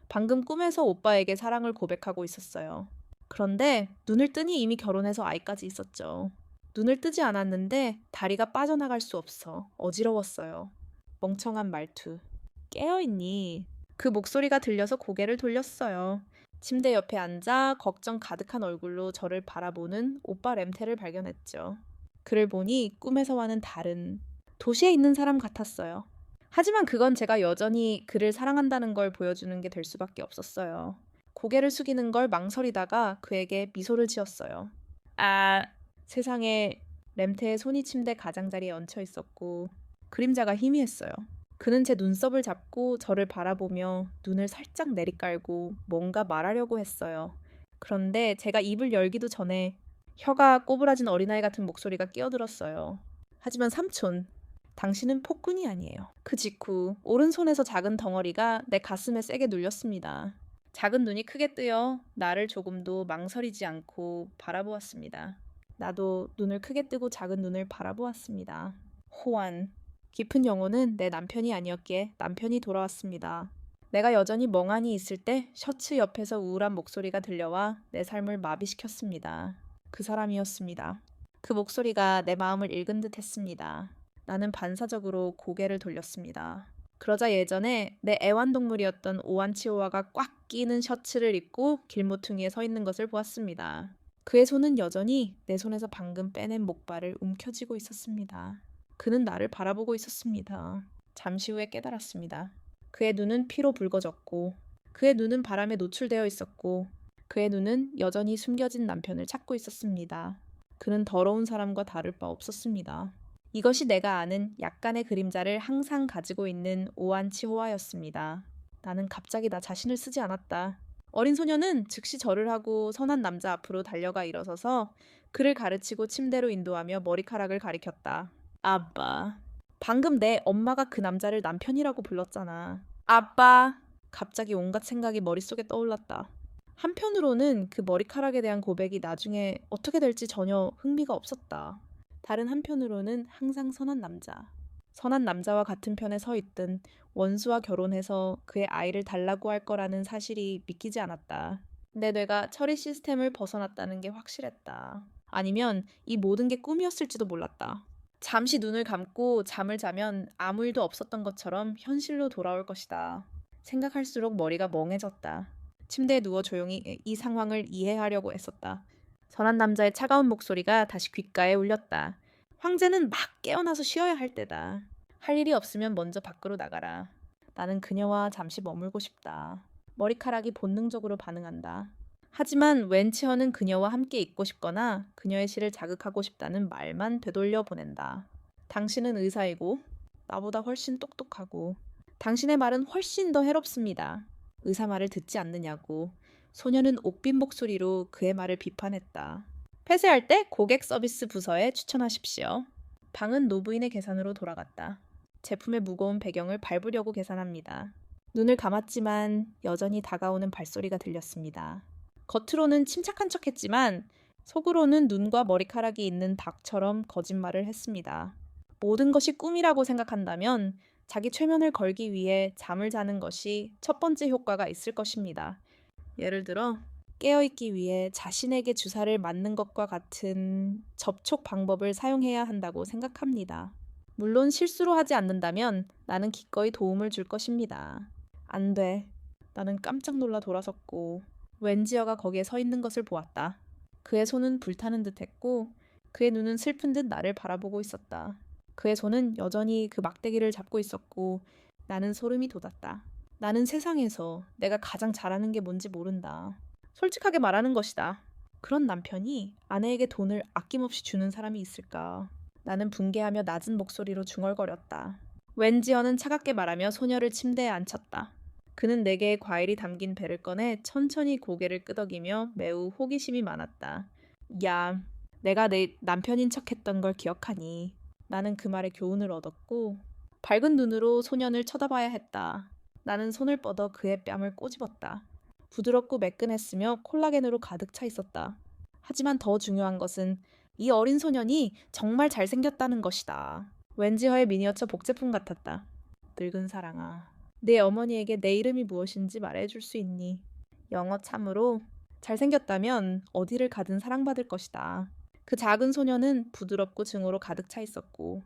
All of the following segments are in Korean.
방금 꿈에서 오빠에게 사랑을 고백하고 있었어요. 그런데 눈을 뜨니 이미 결혼해서 아이까지 있었죠. 눈을 뜨지 않았는데 다리가 빠져나갈 수 없어 어지러웠어요. 멍청한 말투. 깨어있니? 그 목소리가 들려서 고개를 돌렸어요. 침대 옆에 앉아 걱정 가득한 얼굴로 저를 바라보는 오빠 램테를 발견했죠. 그를 보니 꿈에서와는 다른 도시에 있는 사람 같았어요. 하지만 그건 제가 여전히 그를 사랑한다는 걸 보여주는 게 될 수밖에 없었어요. 고개를 숙이는 걸 망설이다가 그에게 미소를 지었어요. 아, 세상에 램테의 손이 침대 가장자리에 얹혀 있었고 그림자가 희미했어요. 그는 제 눈썹을 잡고 저를 바라보며 눈을 살짝 내리깔고 뭔가 말하려고 했어요. 그런데 제가 입을 열기도 전에 혀가 꼬부라진 어린아이 같은 목소리가 끼어들었어요. 하지만 삼촌, 당신은 폭군이 아니에요. 그 직후 오른손에서 작은 덩어리가 내 가슴에 세게 눌렸습니다. 작은 눈이 크게 뜨여 나를 조금도 망설이지 않고 바라보았습니다. 나도 눈을 크게 뜨고 작은 눈을 바라보았습니다. 호환. 깊은 영혼은 내 남편이 아니었기에 남편이 돌아왔습니다. 내가 여전히 멍하니 있을 때 셔츠 옆에서 우울한 목소리가 들려와 내 삶을 마비시켰습니다. 그 사람이었습니다. 그 목소리가 내 마음을 읽은 듯 했습니다. 나는 반사적으로 고개를 돌렸습니다. 그러자 예전에 내 애완동물이었던 오한치호아가 꽉 끼는 셔츠를 입고 길모퉁이에 서 있는 것을 보았습니다. 그의 손은 여전히 내 손에서 방금 빼낸 목발을 움켜쥐고 있었습니다. 그는 나를 바라보고 있었습니다. 잠시 후에 깨달았습니다. 그의 눈은 피로 붉어졌고 그의 눈은 바람에 노출되어 있었고 그의 눈은 여전히 숨겨진 남편을 찾고 있었습니다. 그는 더러운 사람과 다를 바 없었습니다. 이것이 내가 아는 약간의 그림자를 항상 가지고 있는 오한치호아였습니다. 나는 갑자기 나 자신을 쓰지 않았다. 어린 소녀는 즉시 절을 하고 선한 남자 앞으로 달려가 일어서서 그를 가르치고 침대로 인도하며 머리카락을 가리켰다. 아빠. 방금 내 엄마가 그 남자를 남편이라고 불렀잖아. 아빠. 갑자기 온갖 생각이 머릿속에 떠올랐다. 한편으로는 그 머리카락에 대한 고백이 나중에 어떻게 될지 전혀 흥미가 없었다. 다른 한편으로는 항상 선한 남자. 선한 남자와 같은 편에 서 있든 원수와 결혼해서 그의 아이를 달라고 할 거라는 사실이 믿기지 않았다. 내 뇌가 처리 시스템을 벗어났다는 게 확실했다. 아니면 이 모든 게 꿈이었을지도 몰랐다. 잠시 눈을 감고 잠을 자면 아무 일도 없었던 것처럼 현실로 돌아올 것이다. 생각할수록 머리가 멍해졌다. 침대에 누워 조용히 이 상황을 이해하려고 애썼다. 선한 남자의 차가운 목소리가 다시 귓가에 울렸다. 황제는 막 깨어나서 쉬어야 할 때다. 할 일이 없으면 먼저 밖으로 나가라. 나는 그녀와 잠시 머물고 싶다. 머리카락이 본능적으로 반응한다. 하지만 웬치어는 그녀와 함께 있고 싶거나 그녀의 시를 자극하고 싶다는 말만 되돌려 보낸다. 당신은 의사이고 나보다 훨씬 똑똑하고 당신의 말은 훨씬 더 해롭습니다. 의사 말을 듣지 않느냐고. 소녀는 옥빈 목소리로 그의 말을 비판했다. 폐쇄할 때 고객 서비스 부서에 추천하십시오. 방은 노부인의 계산으로 돌아갔다. 제품의 무거운 배경을 밟으려고 계산합니다. 눈을 감았지만 여전히 다가오는 발소리가 들렸습니다. 겉으로는 침착한 척했지만 속으로는 눈과 머리카락이 있는 닭처럼 거짓말을 했습니다. 모든 것이 꿈이라고 생각한다면 자기 최면을 걸기 위해 잠을 자는 것이 첫 번째 효과가 있을 것입니다. 예를 들어 깨어있기 위해 자신에게 주사를 맞는 것과 같은 접촉 방법을 사용해야 한다고 생각합니다. 물론 실수로 하지 않는다면 나는 기꺼이 도움을 줄 것입니다. 안 돼. 나는 깜짝 놀라 돌아섰고 웬지어가 거기에 서 있는 것을 보았다. 그의 손은 불타는 듯했고 그의 눈은 슬픈 듯 나를 바라보고 있었다. 그의 손은 여전히 그 막대기를 잡고 있었고 나는 소름이 돋았다. 나는 세상에서 내가 가장 잘하는 게 뭔지 모른다. 솔직하게 말하는 것이다. 그런 남편이 아내에게 돈을 아낌없이 주는 사람이 있을까? 나는 붕괴하며 낮은 목소리로 중얼거렸다. 웬지어는 차갑게 말하며 소녀를 침대에 앉혔다. 그는 네 개의 과일이 담긴 배를 꺼내 천천히 고개를 끄덕이며 매우 호기심이 많았다. 야, 내가 내 남편인 척했던 걸 기억하니? 나는 그 말에 교훈을 얻었고 밝은 눈으로 소년을 쳐다봐야 했다. 나는 손을 뻗어 그의 뺨을 꼬집었다. 부드럽고 매끈했으며 콜라겐으로 가득 차 있었다. 하지만 더 중요한 것은 이 어린 소년이 정말 잘생겼다는 것이다. 웬지허의 미니어처 복제품 같았다. 늙은 사랑아. 내 어머니에게 내 이름이 무엇인지 말해줄 수 있니? 영어 참으로 잘생겼다면 어디를 가든 사랑받을 것이다. 그 작은 소녀는 부드럽고 증오로 가득 차 있었고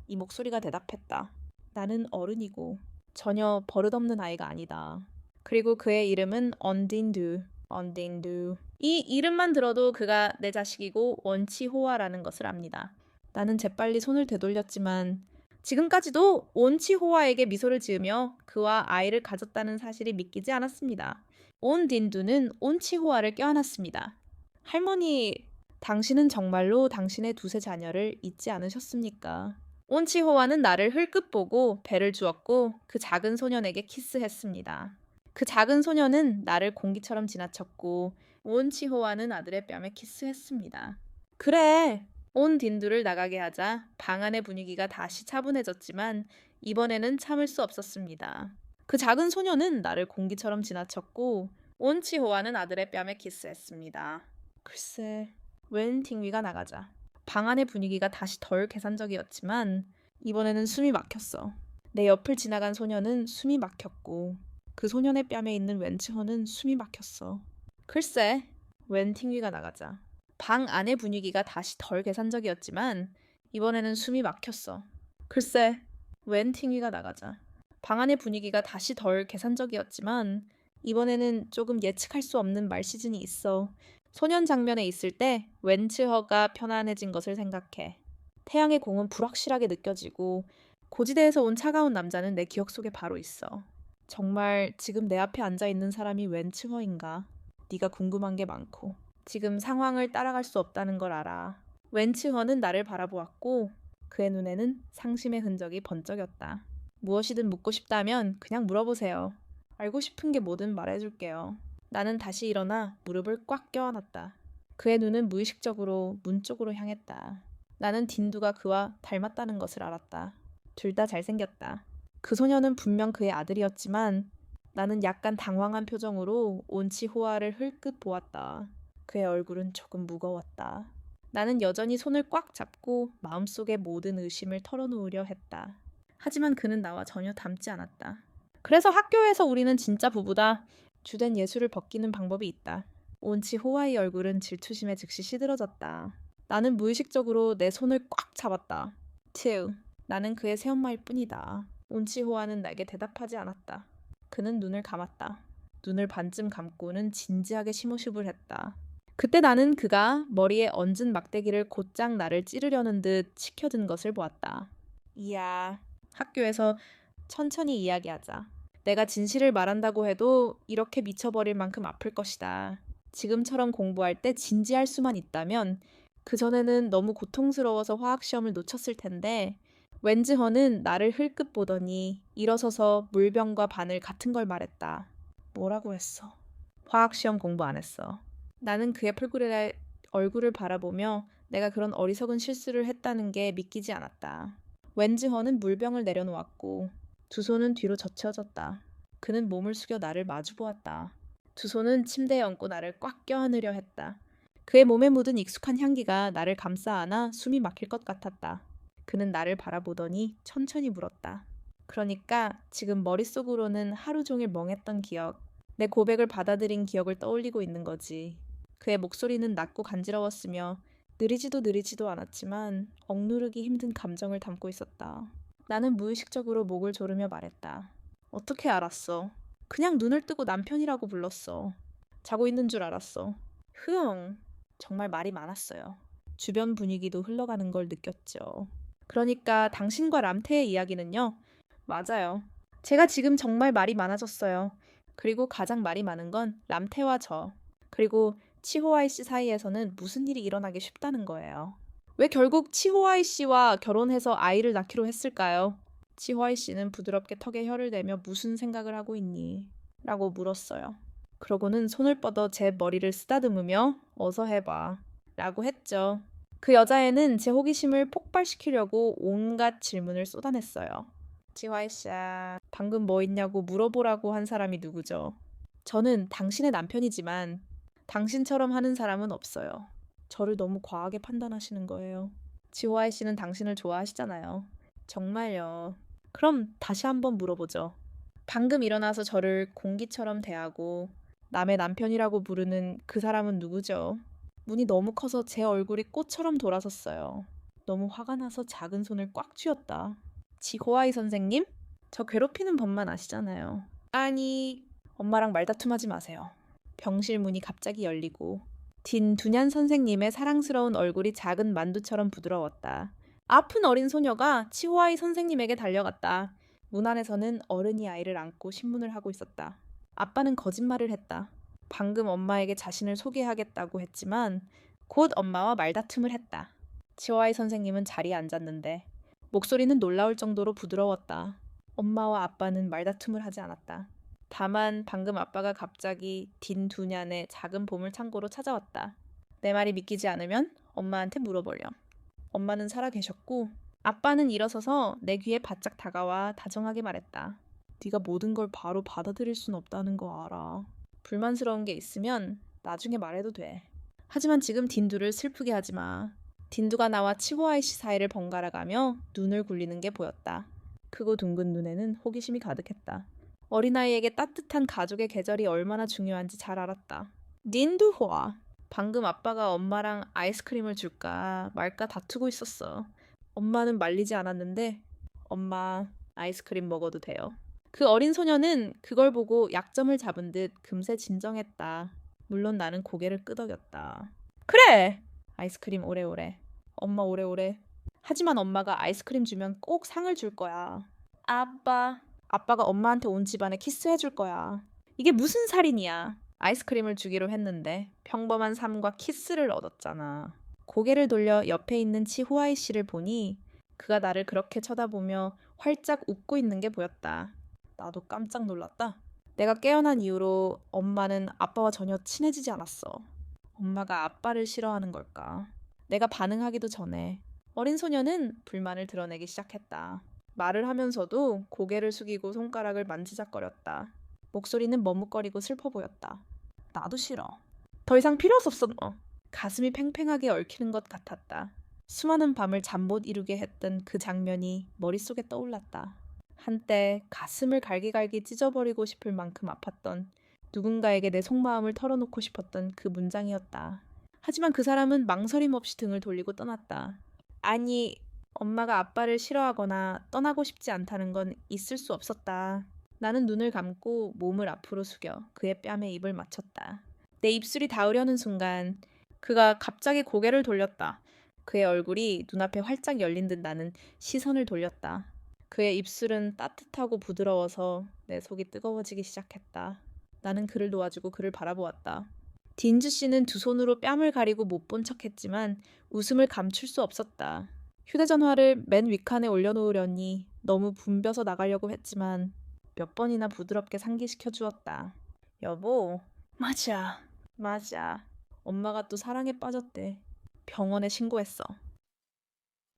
이 목소리가 대답했다. 나는 어른이고 전혀 버릇없는 아이가 아니다. 그리고 그의 이름은 언딘두. 언딘두. 이 이름만 들어도 그가 내 자식이고 원치호아라는 것을 압니다. 나는 재빨리 손을 되돌렸지만 지금까지도 온치호아에게 미소를 지으며 그와 아이를 가졌다는 사실이 믿기지 않았습니다. 온딘두는 온치호아를 껴안았습니다. 할머니, 당신은 정말로 당신의 두세 자녀를 잊지 않으셨습니까? 온치호아는 나를 흘끗 보고 배를 주었고 그 작은 소년에게 키스했습니다. 그 작은 소년은 나를 공기처럼 지나쳤고 온치호아는 아들의 뺨에 키스했습니다. 그래, 온 딘두를 나가게 하자 방 안의 분위기가 다시 차분해졌지만 이번에는 참을 수 없었습니다. 그 작은 소녀는 나를 공기처럼 지나쳤고 온치호와는 아들의 뺨에 키스했습니다. 글쎄, 웬 팅위가 나가자 방 안의 분위기가 다시 덜 계산적이었지만 이번에는 숨이 막혔어. 내 옆을 지나간 소녀는 숨이 막혔고 그 소년의 뺨에 있는 웬츠허는 숨이 막혔어. 글쎄, 웬 팅위가 나가자 방 안의 분위기가 다시 덜 계산적이었지만 이번에는 숨이 막혔어. 글쎄, 웬 팅위가 나가자 방 안의 분위기가 다시 덜 계산적이었지만 이번에는 조금 예측할 수 없는 말 시즌이 있어. 소년 장면에 있을 때 웬츠허가 편안해진 것을 생각해. 태양의 공은 불확실하게 느껴지고 고지대에서 온 차가운 남자는 내 기억 속에 바로 있어. 정말 지금 내 앞에 앉아있는 사람이 웬츠허인가? 네가 궁금한 게 많고 지금 상황을 따라갈 수 없다는 걸 알아. 웬츠허는 나를 바라보았고 그의 눈에는 상심의 흔적이 번쩍였다. 무엇이든 묻고 싶다면 그냥 물어보세요. 알고 싶은 게 뭐든 말해줄게요. 나는 다시 일어나 무릎을 꽉 껴안았다. 그의 눈은 무의식적으로 문 쪽으로 향했다. 나는 딘두가 그와 닮았다는 것을 알았다. 둘 다 잘생겼다. 그 소녀는 분명 그의 아들이었지만 나는 약간 당황한 표정으로 온치호아를 흘끗 보았다. 그의 얼굴은 조금 무거웠다. 나는 여전히 손을 꽉 잡고 마음속의 모든 의심을 털어놓으려 했다. 하지만 그는 나와 전혀 닮지 않았다. 그래서 학교에서 우리는 진짜 부부다. 주된 예술을 벗기는 방법이 있다. 온치호아의 얼굴은 질투심에 즉시 시들어졌다. 나는 무의식적으로 내 손을 꽉 잡았다. 튜, 나는 그의 새엄마일 뿐이다. 온치호아는 나에게 대답하지 않았다. 그는 눈을 감았다. 눈을 반쯤 감고는 진지하게 시모십을 했다. 그때 나는 그가 머리에 얹은 막대기를 곧장 나를 찌르려는 듯 치켜든 것을 보았다. 이야, 학교에서 천천히 이야기하자. 내가 진실을 말한다고 해도 이렇게 미쳐버릴 만큼 아플 것이다. 지금처럼 공부할 때 진지할 수만 있다면 그전에는 너무 고통스러워서 화학시험을 놓쳤을 텐데 웬즈허는 나를 흘끗 보더니 일어서서 물병과 바늘 같은 걸 말했다. 뭐라고 했어? 화학시험 공부 안 했어. 나는 그의 얼굴을 바라보며 내가 그런 어리석은 실수를 했다는 게 믿기지 않았다. 웬즈허는 물병을 내려놓았고 두 손은 뒤로 젖혀졌다. 그는 몸을 숙여 나를 마주보았다. 두 손은 침대에 얹고 나를 꽉 껴안으려 했다. 그의 몸에 묻은 익숙한 향기가 나를 감싸 안아 숨이 막힐 것 같았다. 그는 나를 바라보더니 천천히 물었다. 그러니까 지금 머릿속으로는 하루 종일 멍했던 기억, 내 고백을 받아들인 기억을 떠올리고 있는 거지. 그의 목소리는 낮고 간지러웠으며 느리지도 않았지만 억누르기 힘든 감정을 담고 있었다. 나는 무의식적으로 목을 조르며 말했다. 어떻게 알았어? 그냥 눈을 뜨고 남편이라고 불렀어. 자고 있는 줄 알았어. 정말 말이 많았어요. 주변 분위기도 흘러가는 걸 느꼈죠. 그러니까 당신과 람테의 이야기는요? 맞아요. 제가 지금 정말 말이 많아졌어요. 그리고 가장 말이 많은 건 람테와 저. 그리고 치호아이 씨 사이에서는 무슨 일이 일어나기 쉽다는 거예요. 왜 결국 치호아이 씨와 결혼해서 아이를 낳기로 했을까요? 치호아이 씨는 부드럽게 턱에 혀를 대며 무슨 생각을 하고 있니? 라고 물었어요. 그러고는 손을 뻗어 제 머리를 쓰다듬으며 어서 해봐. 라고 했죠. 그 여자애는 제 호기심을 폭발시키려고 온갖 질문을 쏟아냈어요. 치호아이 씨, 방금 뭐 있냐고 물어보라고 한 사람이 누구죠? 저는 당신의 남편이지만 당신처럼 하는 사람은 없어요. 저를 너무 과하게 판단하시는 거예요. 지호아이 씨는 당신을 좋아하시잖아요. 정말요. 그럼 다시 한번 물어보죠. 방금 일어나서 저를 공기처럼 대하고 남의 남편이라고 부르는 그 사람은 누구죠? 문이 너무 커서 제 얼굴이 꽃처럼 돌아섰어요. 너무 화가 나서 작은 손을 꽉 쥐었다. 지호아이 선생님? 저 괴롭히는 법만 아시잖아요. 아니, 엄마랑 말다툼하지 마세요. 병실 문이 갑자기 열리고 딘 두냔 선생님의 사랑스러운 얼굴이 작은 만두처럼 부드러웠다. 아픈 어린 소녀가 치호아이 선생님에게 달려갔다. 문 안에서는 어른이 아이를 안고 신문을 하고 있었다. 아빠는 거짓말을 했다. 방금 엄마에게 자신을 소개하겠다고 했지만 곧 엄마와 말다툼을 했다. 치호아이 선생님은 자리에 앉았는데 목소리는 놀라울 정도로 부드러웠다. 엄마와 아빠는 말다툼을 하지 않았다. 다만 방금 아빠가 갑자기 딘 두냔의 작은 보물 창고로 찾아왔다. 내 말이 믿기지 않으면 엄마한테 물어보렴. 엄마는 살아 계셨고 아빠는 일어서서 내 귀에 바짝 다가와 다정하게 말했다. 네가 모든 걸 바로 받아들일 순 없다는 거 알아. 불만스러운 게 있으면 나중에 말해도 돼. 하지만 지금 딘두를 슬프게 하지 마. 딘두가 나와 치호아이 씨 사이를 번갈아 가며 눈을 굴리는 게 보였다. 크고 둥근 눈에는 호기심이 가득했다. 어린아이에게 따뜻한 가족의 계절이 얼마나 중요한지 잘 알았다. 닌두호아. 방금 아빠가 엄마랑 아이스크림을 줄까 말까 다투고 있었어. 엄마는 말리지 않았는데 엄마 아이스크림 먹어도 돼요. 그 어린 소녀는 그걸 보고 약점을 잡은 듯 금세 진정했다. 물론 나는 고개를 끄덕였다. 그래! 아이스크림 오래오래. 엄마 오래오래. 하지만 엄마가 아이스크림 주면 꼭 상을 줄 거야. 아빠가 엄마한테 온 집안에 키스해줄 거야. 이게 무슨 살인이야. 아이스크림을 주기로 했는데 평범한 삶과 키스를 얻었잖아. 고개를 돌려 옆에 있는 치호아이 씨를 보니 그가 나를 그렇게 쳐다보며 활짝 웃고 있는 게 보였다. 나도 깜짝 놀랐다. 내가 깨어난 이후로 엄마는 아빠와 전혀 친해지지 않았어. 엄마가 아빠를 싫어하는 걸까? 내가 반응하기도 전에 어린 소녀는 불만을 드러내기 시작했다. 말을 하면서도 고개를 숙이고 손가락을 만지작거렸다. 목소리는 머뭇거리고 슬퍼 보였다. 나도 싫어. 더 이상 필요 없었어 너. 가슴이 팽팽하게 얽히는 것 같았다. 수많은 밤을 잠 못 이루게 했던 그 장면이 머릿속에 떠올랐다. 한때 가슴을 갈기갈기 찢어버리고 싶을 만큼 아팠던 누군가에게 내 속마음을 털어놓고 싶었던 그 문장이었다. 하지만 그 사람은 망설임 없이 등을 돌리고 떠났다. 아니, 엄마가 아빠를 싫어하거나 떠나고 싶지 않다는 건 있을 수 없었다. 나는 눈을 감고 몸을 앞으로 숙여 그의 뺨에 입을 맞췄다. 내 입술이 닿으려는 순간 그가 갑자기 고개를 돌렸다. 그의 얼굴이 눈앞에 활짝 열린 듯 나는 시선을 돌렸다. 그의 입술은 따뜻하고 부드러워서 내 속이 뜨거워지기 시작했다. 나는 그를 놓아주고 그를 바라보았다. 딘주 씨는 두 손으로 뺨을 가리고 못 본 척했지만 웃음을 감출 수 없었다. 휴대전화를 맨 윗칸에 올려놓으려니 너무 붐벼서 나가려고 했지만 몇 번이나 부드럽게 상기시켜 주었다. 여보, 맞아. 엄마가 또 사랑에 빠졌대. 병원에 신고했어.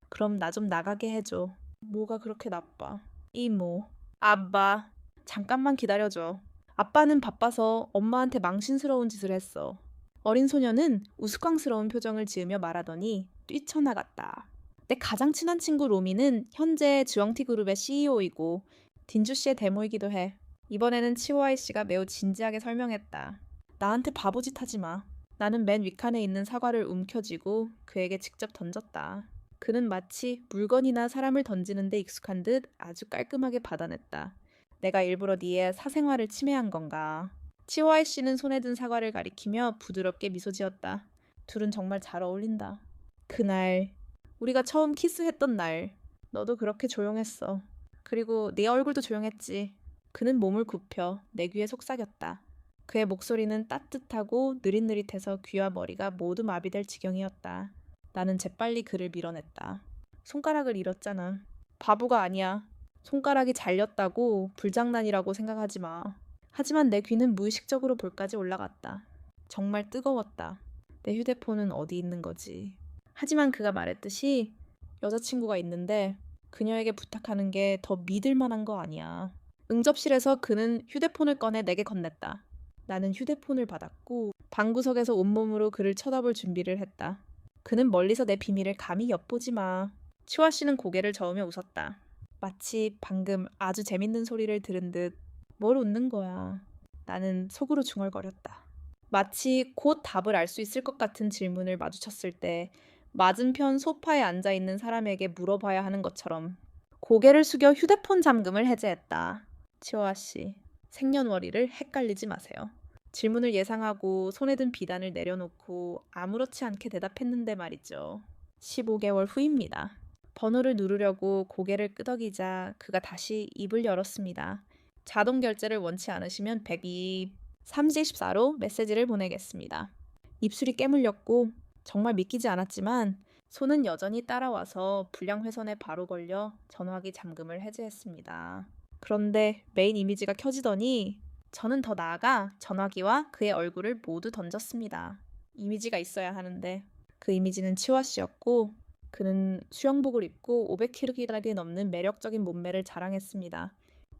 그럼 나 좀 나가게 해줘. 뭐가 그렇게 나빠? 이모, 아빠, 잠깐만 기다려줘. 아빠는 바빠서 엄마한테 망신스러운 짓을 했어. 어린 소녀는 우스꽝스러운 표정을 지으며 말하더니 뛰쳐나갔다. 내 가장 친한 친구 로미는 현재 주영티 그룹의 CEO이고 딘주 씨의 데모이기도 해. 이번에는 치호아이 씨가 매우 진지하게 설명했다. 나한테 바보짓 하지 마. 나는 맨 윗칸에 있는 사과를 움켜쥐고 그에게 직접 던졌다. 그는 마치 물건이나 사람을 던지는 데 익숙한 듯 아주 깔끔하게 받아냈다. 내가 일부러 네의 사생활을 침해한 건가? 치호아이 씨는 손에 든 사과를 가리키며 부드럽게 미소 지었다. 둘은 정말 잘 어울린다. 그날, 우리가 처음 키스했던 날, 너도 그렇게 조용했어. 그리고 네 얼굴도 조용했지. 그는 몸을 굽혀 내 귀에 속삭였다. 그의 목소리는 따뜻하고 느릿느릿해서 귀와 머리가 모두 마비될 지경이었다. 나는 재빨리 그를 밀어냈다. 손가락을 잃었잖아. 바보가 아니야. 손가락이 잘렸다고 불장난이라고 생각하지 마. 하지만 내 귀는 무의식적으로 볼까지 올라갔다. 정말 뜨거웠다. 내 휴대폰은 어디 있는 거지. 하지만 그가 말했듯이 여자친구가 있는데 그녀에게 부탁하는 게 더 믿을 만한 거 아니야. 응접실에서 그는 휴대폰을 꺼내 내게 건넸다. 나는 휴대폰을 받았고 방구석에서 온몸으로 그를 쳐다볼 준비를 했다. 그는 멀리서 내 비밀을 감히 엿보지 마. 치화 씨는 고개를 저으며 웃었다. 마치 방금 아주 재밌는 소리를 들은 듯 뭘 웃는 거야. 나는 속으로 중얼거렸다. 마치 곧 답을 알 수 있을 것 같은 질문을 마주쳤을 때 맞은편 소파에 앉아 있는 사람에게 물어봐야 하는 것처럼 고개를 숙여 휴대폰 잠금을 해제했다. 치오아 씨, 생년월일을 헷갈리지 마세요. 질문을 예상하고 손에 든 비단을 내려놓고 아무렇지 않게 대답했는데 말이죠. 15개월 후입니다. 번호를 누르려고 고개를 끄덕이자 그가 다시 입을 열었습니다. 자동 결제를 원치 않으시면 102-314로 메시지를 보내겠습니다. 입술이 깨물렸고 정말 믿기지 않았지만 손은 여전히 따라와서 불량 회선에 바로 걸려 전화기 잠금을 해제했습니다. 그런데 메인 이미지가 켜지더니 저는 더 나아가 전화기와 그의 얼굴을 모두 던졌습니다. 이미지가 있어야 하는데 그 이미지는 치오아 씨였고 그는 수영복을 입고 500kg이 넘는 매력적인 몸매를 자랑했습니다.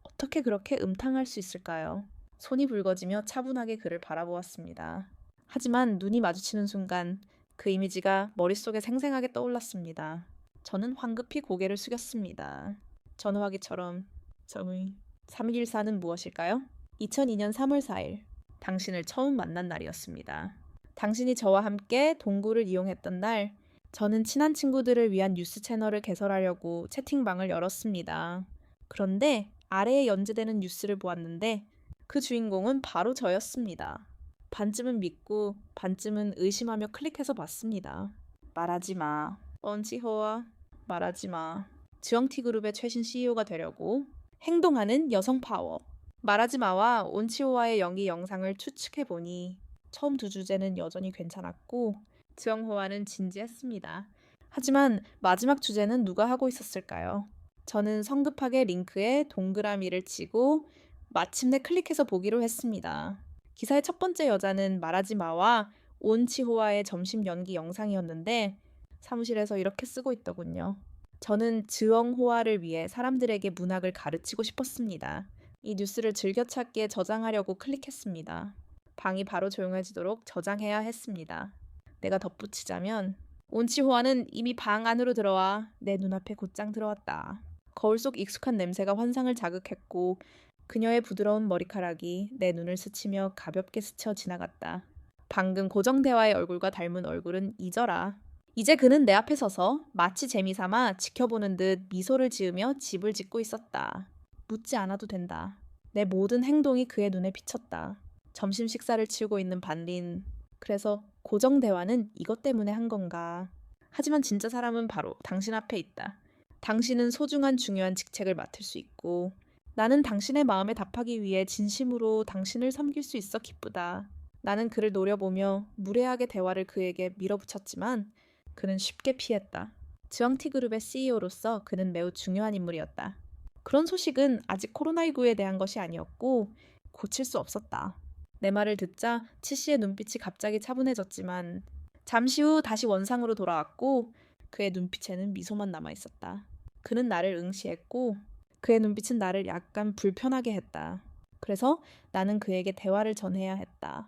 어떻게 그렇게 음탕할 수 있을까요? 손이 붉어지며 차분하게 그를 바라보았습니다. 하지만 눈이 마주치는 순간 그 이미지가 머릿속에 생생하게 떠올랐습니다. 저는 황급히 고개를 숙였습니다. 전화기처럼 저의 314는 무엇일까요? 2002년 3월 4일 당신을 처음 만난 날이었습니다. 당신이 저와 함께 동굴을 이용했던 날 저는 친한 친구들을 위한 뉴스 채널을 개설하려고 채팅방을 열었습니다. 그런데 아래에 연재되는 뉴스를 보았는데 그 주인공은 바로 저였습니다. 반쯤은 믿고 반쯤은 의심하며 클릭해서 봤습니다. 말하지 마. 언치호와 말하지 마. 즈엉티 그룹의 최신 CEO가 되려고 행동하는 여성 파워. 말하지 마와 온치호와의 연기 영상을 추측해보니 처음 두 주제는 여전히 괜찮았고 즈엉호와는 진지했습니다. 하지만 마지막 주제는 누가 하고 있었을까요? 저는 성급하게 링크에 동그라미를 치고 마침내 클릭해서 보기로 했습니다. 기사의 첫 번째 여자는 말하지 마와 온치호와의 점심 연기 영상이었는데 사무실에서 이렇게 쓰고 있더군요. 저는 즈엉호와를 위해 사람들에게 문학을 가르치고 싶었습니다. 이 뉴스를 즐겨찾기에 저장하려고 클릭했습니다. 방이 바로 조용해지도록 저장해야 했습니다. 내가 덧붙이자면 온치호와는 이미 방 안으로 들어와 내 눈앞에 곧장 들어왔다. 거울 속 익숙한 냄새가 환상을 자극했고 그녀의 부드러운 머리카락이 내 눈을 스치며 가볍게 스쳐 지나갔다. 방금 고정 대화의 얼굴과 닮은 얼굴은 잊어라. 이제 그는 내 앞에 서서 마치 재미삼아 지켜보는 듯 미소를 지으며 집을 짓고 있었다. 묻지 않아도 된다. 내 모든 행동이 그의 눈에 비쳤다. 점심 식사를 치우고 있는 반린. 그래서 고정 대화는 이것 때문에 한 건가. 하지만 진짜 사람은 바로 당신 앞에 있다. 당신은 소중한 중요한 직책을 맡을 수 있고 나는 당신의 마음에 답하기 위해 진심으로 당신을 섬길 수 있어 기쁘다. 나는 그를 노려보며 무례하게 대화를 그에게 밀어붙였지만 그는 쉽게 피했다. 즈엉티 그룹의 CEO로서 그는 매우 중요한 인물이었다. 그런 소식은 아직 코로나19에 대한 것이 아니었고 고칠 수 없었다. 내 말을 듣자 치 씨의 눈빛이 갑자기 차분해졌지만 잠시 후 다시 원상으로 돌아왔고 그의 눈빛에는 미소만 남아있었다. 그는 나를 응시했고 그의 눈빛은 나를 약간 불편하게 했다. 그래서 나는 그에게 대화를 전해야 했다.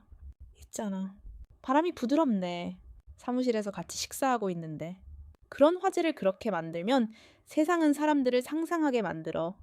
있잖아. 바람이 부드럽네. 사무실에서 같이 식사하고 있는데. 그런 화제를 그렇게 만들면 세상은 사람들을 상상하게 만들어.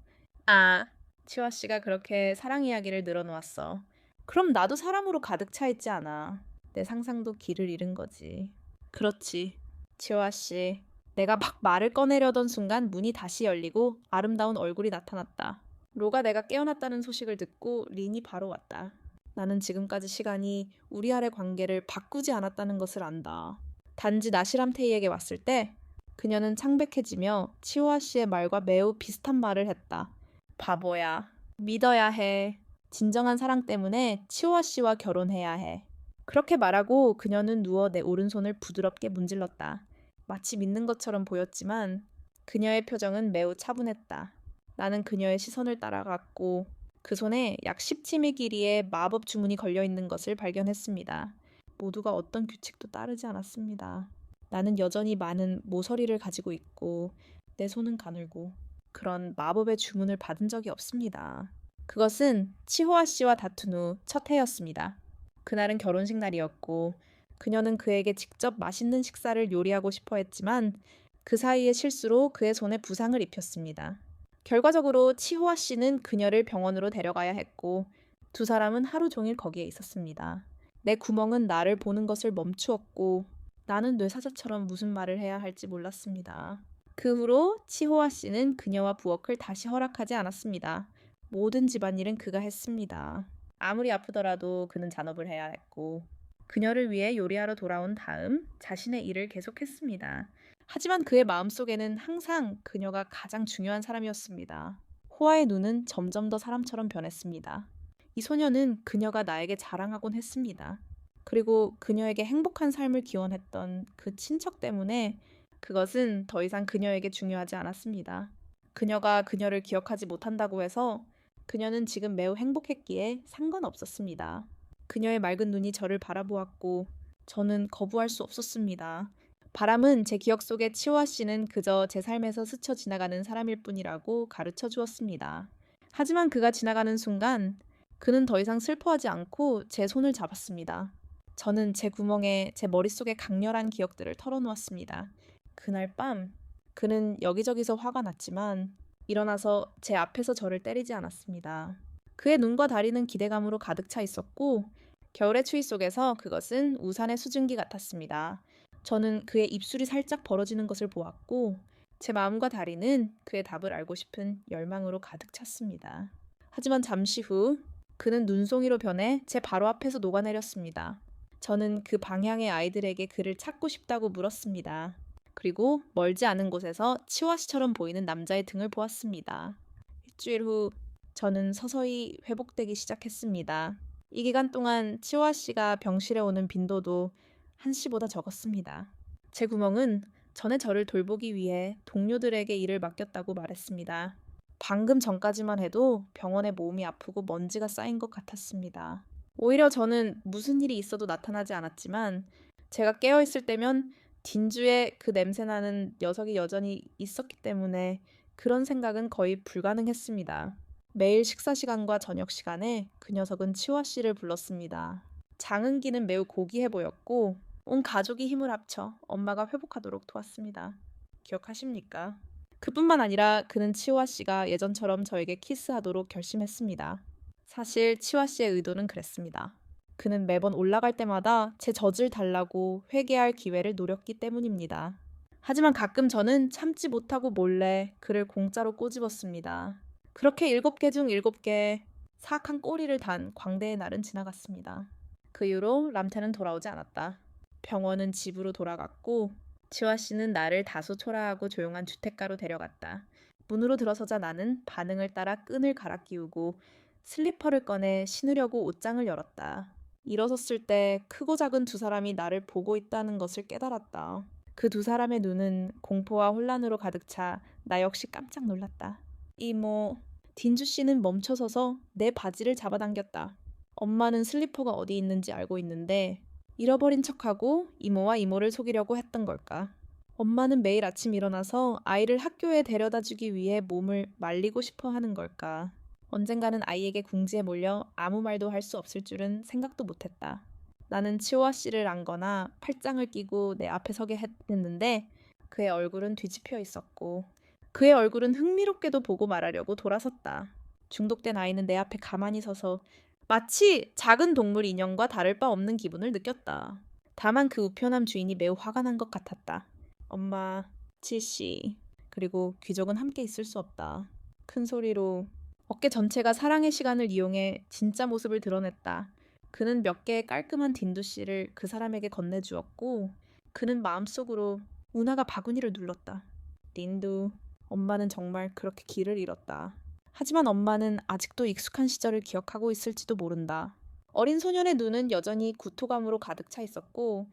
아, 치화 씨가 그렇게 사랑 이야기를 늘어놓았어. 그럼 나도 사람으로 가득 차 있지 않아. 내 상상도 길을 잃은 거지. 그렇지. 치화 씨. 내가 막 말을 꺼내려던 순간 문이 다시 열리고 아름다운 얼굴이 나타났다. 로가 내가 깨어났다는 소식을 듣고 린이 바로 왔다. 나는 지금까지 시간이 우리 아래 관계를 바꾸지 않았다는 것을 안다. 단지 나시람테이에게 왔을 때 그녀는 창백해지며 치오아 씨의 말과 매우 비슷한 말을 했다. 바보야. 믿어야 해. 진정한 사랑 때문에 치오아 씨와 결혼해야 해. 그렇게 말하고 그녀는 누워 내 오른손을 부드럽게 문질렀다. 마치 믿는 것처럼 보였지만 그녀의 표정은 매우 차분했다. 나는 그녀의 시선을 따라갔고 그 손에 약 10치미 길이의 마법 주문이 걸려있는 것을 발견했습니다. 모두가 어떤 규칙도 따르지 않았습니다. 나는 여전히 많은 모서리를 가지고 있고 내 손은 가늘고 그런 마법의 주문을 받은 적이 없습니다. 그것은 치호아 씨와 다툰 후 첫 해였습니다. 그날은 결혼식 날이었고 그녀는 그에게 직접 맛있는 식사를 요리하고 싶어 했지만 그 사이에 실수로 그의 손에 부상을 입혔습니다. 결과적으로 치호아 씨는 그녀를 병원으로 데려가야 했고 두 사람은 하루 종일 거기에 있었습니다. 내 구멍은 나를 보는 것을 멈추었고 나는 뇌사자처럼 무슨 말을 해야 할지 몰랐습니다. 그 후로 치호아 씨는 그녀와 부엌을 다시 허락하지 않았습니다. 모든 집안일은 그가 했습니다. 아무리 아프더라도 그는 잔업을 해야 했고 그녀를 위해 요리하러 돌아온 다음 자신의 일을 계속했습니다. 하지만 그의 마음속에는 항상 그녀가 가장 중요한 사람이었습니다. 호아의 눈은 점점 더 사람처럼 변했습니다. 이 소녀는 그녀가 나에게 자랑하곤 했습니다. 그리고 그녀에게 행복한 삶을 기원했던 그 친척 때문에 그것은 더 이상 그녀에게 중요하지 않았습니다. 그녀가 그녀를 기억하지 못한다고 해서 그녀는 지금 매우 행복했기에 상관없었습니다. 그녀의 맑은 눈이 저를 바라보았고 저는 거부할 수 없었습니다. 바람은 제 기억 속에 치호아 씨는 그저 제 삶에서 스쳐 지나가는 사람일 뿐이라고 가르쳐 주었습니다. 하지만 그가 지나가는 순간 그는 더 이상 슬퍼하지 않고 제 손을 잡았습니다. 저는 제 구멍에 제 머릿속의 강렬한 기억들을 털어놓았습니다. 그날 밤 그는 여기저기서 화가 났지만 일어나서 제 앞에서 저를 때리지 않았습니다. 그의 눈과 다리는 기대감으로 가득 차 있었고 겨울의 추위 속에서 그것은 우산의 수증기 같았습니다. 저는 그의 입술이 살짝 벌어지는 것을 보았고 제 마음과 다리는 그의 답을 알고 싶은 열망으로 가득 찼습니다. 하지만 잠시 후 그는 눈송이로 변해 제 바로 앞에서 녹아내렸습니다. 저는 그 방향의 아이들에게 그를 찾고 싶다고 물었습니다. 그리고 멀지 않은 곳에서 치호아 씨처럼 보이는 남자의 등을 보았습니다. 일주일 후 저는 서서히 회복되기 시작했습니다. 이 기간 동안 치호아 씨가 병실에 오는 빈도도 한시보다 적었습니다. 제 구멍은 전에 저를 돌보기 위해 동료들에게 일을 맡겼다고 말했습니다. 방금 전까지만 해도 병원에 몸이 아프고 먼지가 쌓인 것 같았습니다. 오히려 저는 무슨 일이 있어도 나타나지 않았지만 제가 깨어있을 때면 딘주에 그 냄새나는 녀석이 여전히 있었기 때문에 그런 생각은 거의 불가능했습니다. 매일 식사 시간과 저녁 시간에 그 녀석은 치호아 씨를 불렀습니다. 장은기는 매우 고귀해 보였고 온 가족이 힘을 합쳐 엄마가 회복하도록 도왔습니다. 기억하십니까? 그뿐만 아니라 그는 치호아 씨가 예전처럼 저에게 키스하도록 결심했습니다. 사실 치호아 씨의 의도는 그랬습니다. 그는 매번 올라갈 때마다 제 젖을 달라고 회개할 기회를 노렸기 때문입니다. 하지만 가끔 저는 참지 못하고 몰래 그를 공짜로 꼬집었습니다. 그렇게 7개 중 7개 사악한 꼬리를 단 광대의 날은 지나갔습니다. 그 이후로 람테는 돌아오지 않았다. 병원은 집으로 돌아갔고 치호아 씨는 나를 다소 초라하고 조용한 주택가로 데려갔다. 문으로 들어서자 나는 반응을 따라 끈을 갈아 끼우고 슬리퍼를 꺼내 신으려고 옷장을 열었다. 일어섰을 때 크고 작은 두 사람이 나를 보고 있다는 것을 깨달았다. 그 두 사람의 눈은 공포와 혼란으로 가득 차 나 역시 깜짝 놀랐다. 이모, 딘주 씨는 멈춰서서 내 바지를 잡아당겼다. 엄마는 슬리퍼가 어디 있는지 알고 있는데 잃어버린 척하고 이모와 이모를 속이려고 했던 걸까? 엄마는 매일 아침 일어나서 아이를 학교에 데려다 주기 위해 몸을 말리고 싶어 하는 걸까? 언젠가는 아이에게 궁지에 몰려 아무 말도 할 수 없을 줄은 생각도 못했다. 나는 치호아 씨를 안거나 팔짱을 끼고 내 앞에 서게 했는데 그의 얼굴은 뒤집혀 있었고 그의 얼굴은 흥미롭게도 보고 말하려고 돌아섰다. 중독된 아이는 내 앞에 가만히 서서 마치 작은 동물 인형과 다를 바 없는 기분을 느꼈다. 다만 그 우편함 주인이 매우 화가 난 것 같았다. 엄마, 치씨, 그리고 귀족은 함께 있을 수 없다. 큰 소리로 어깨 전체가 사랑의 시간을 이용해 진짜 모습을 드러냈다. 그는 몇 개의 깔끔한 딘두씨를 그 사람에게 건네주었고 그는 마음속으로 우나가 바구니를 눌렀다. 딘두, 엄마는 정말 그렇게 길을 잃었다. 하지만 엄마는 아직도 익숙한 시절을 기억하고 있을지도 모른다. 어린 소년의 눈은 여전히 구토감으로 가득 차 있었고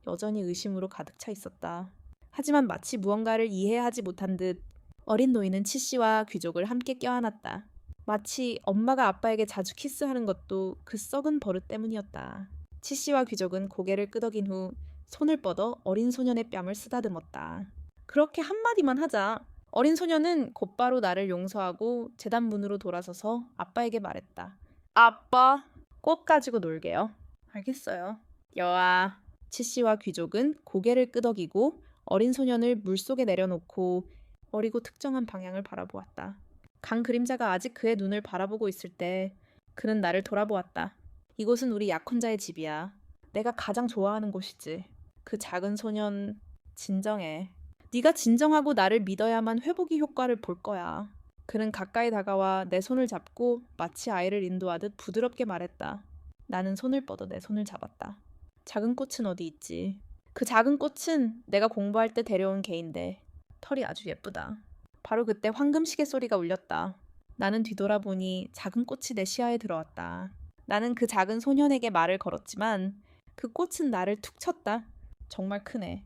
여전히 의심으로 가득 차 있었다. 하지만 마치 무언가를 이해하지 못한 듯 어린 노인은 치씨와 귀족을 함께 껴안았다. 마치 엄마가 아빠에게 자주 키스하는 것도 그 썩은 버릇 때문이었다. 치씨와 귀족은 고개를 끄덕인 후 손을 뻗어 어린 소년의 뺨을 쓰다듬었다. 그렇게 한마디만 하자. 어린 소년은 곧바로 나를 용서하고 제단 문으로 돌아서서 아빠에게 말했다. 아빠, 꽃 가지고 놀게요. 알겠어요. 여아. 치씨와 귀족은 고개를 끄덕이고 어린 소년을 물속에 내려놓고 어리고 특정한 방향을 바라보았다. 강 그림자가 아직 그의 눈을 바라보고 있을 때 그는 나를 돌아보았다. 이곳은 우리 약혼자의 집이야. 내가 가장 좋아하는 곳이지. 그 작은 소년, 진정해. 네가 진정하고 나를 믿어야만 회복의 효과를 볼 거야. 그는 가까이 다가와 내 손을 잡고 마치 아이를 인도하듯 부드럽게 말했다. 나는 손을 뻗어 내 손을 잡았다. 작은 꽃은 어디 있지? 그 작은 꽃은 내가 공부할 때 데려온 개인데 털이 아주 예쁘다. 바로 그때 황금시계 소리가 울렸다. 나는 뒤돌아보니 작은 꽃이 내 시야에 들어왔다. 나는 그 작은 소년에게 말을 걸었지만 그 꽃은 나를 툭 쳤다. 정말 크네.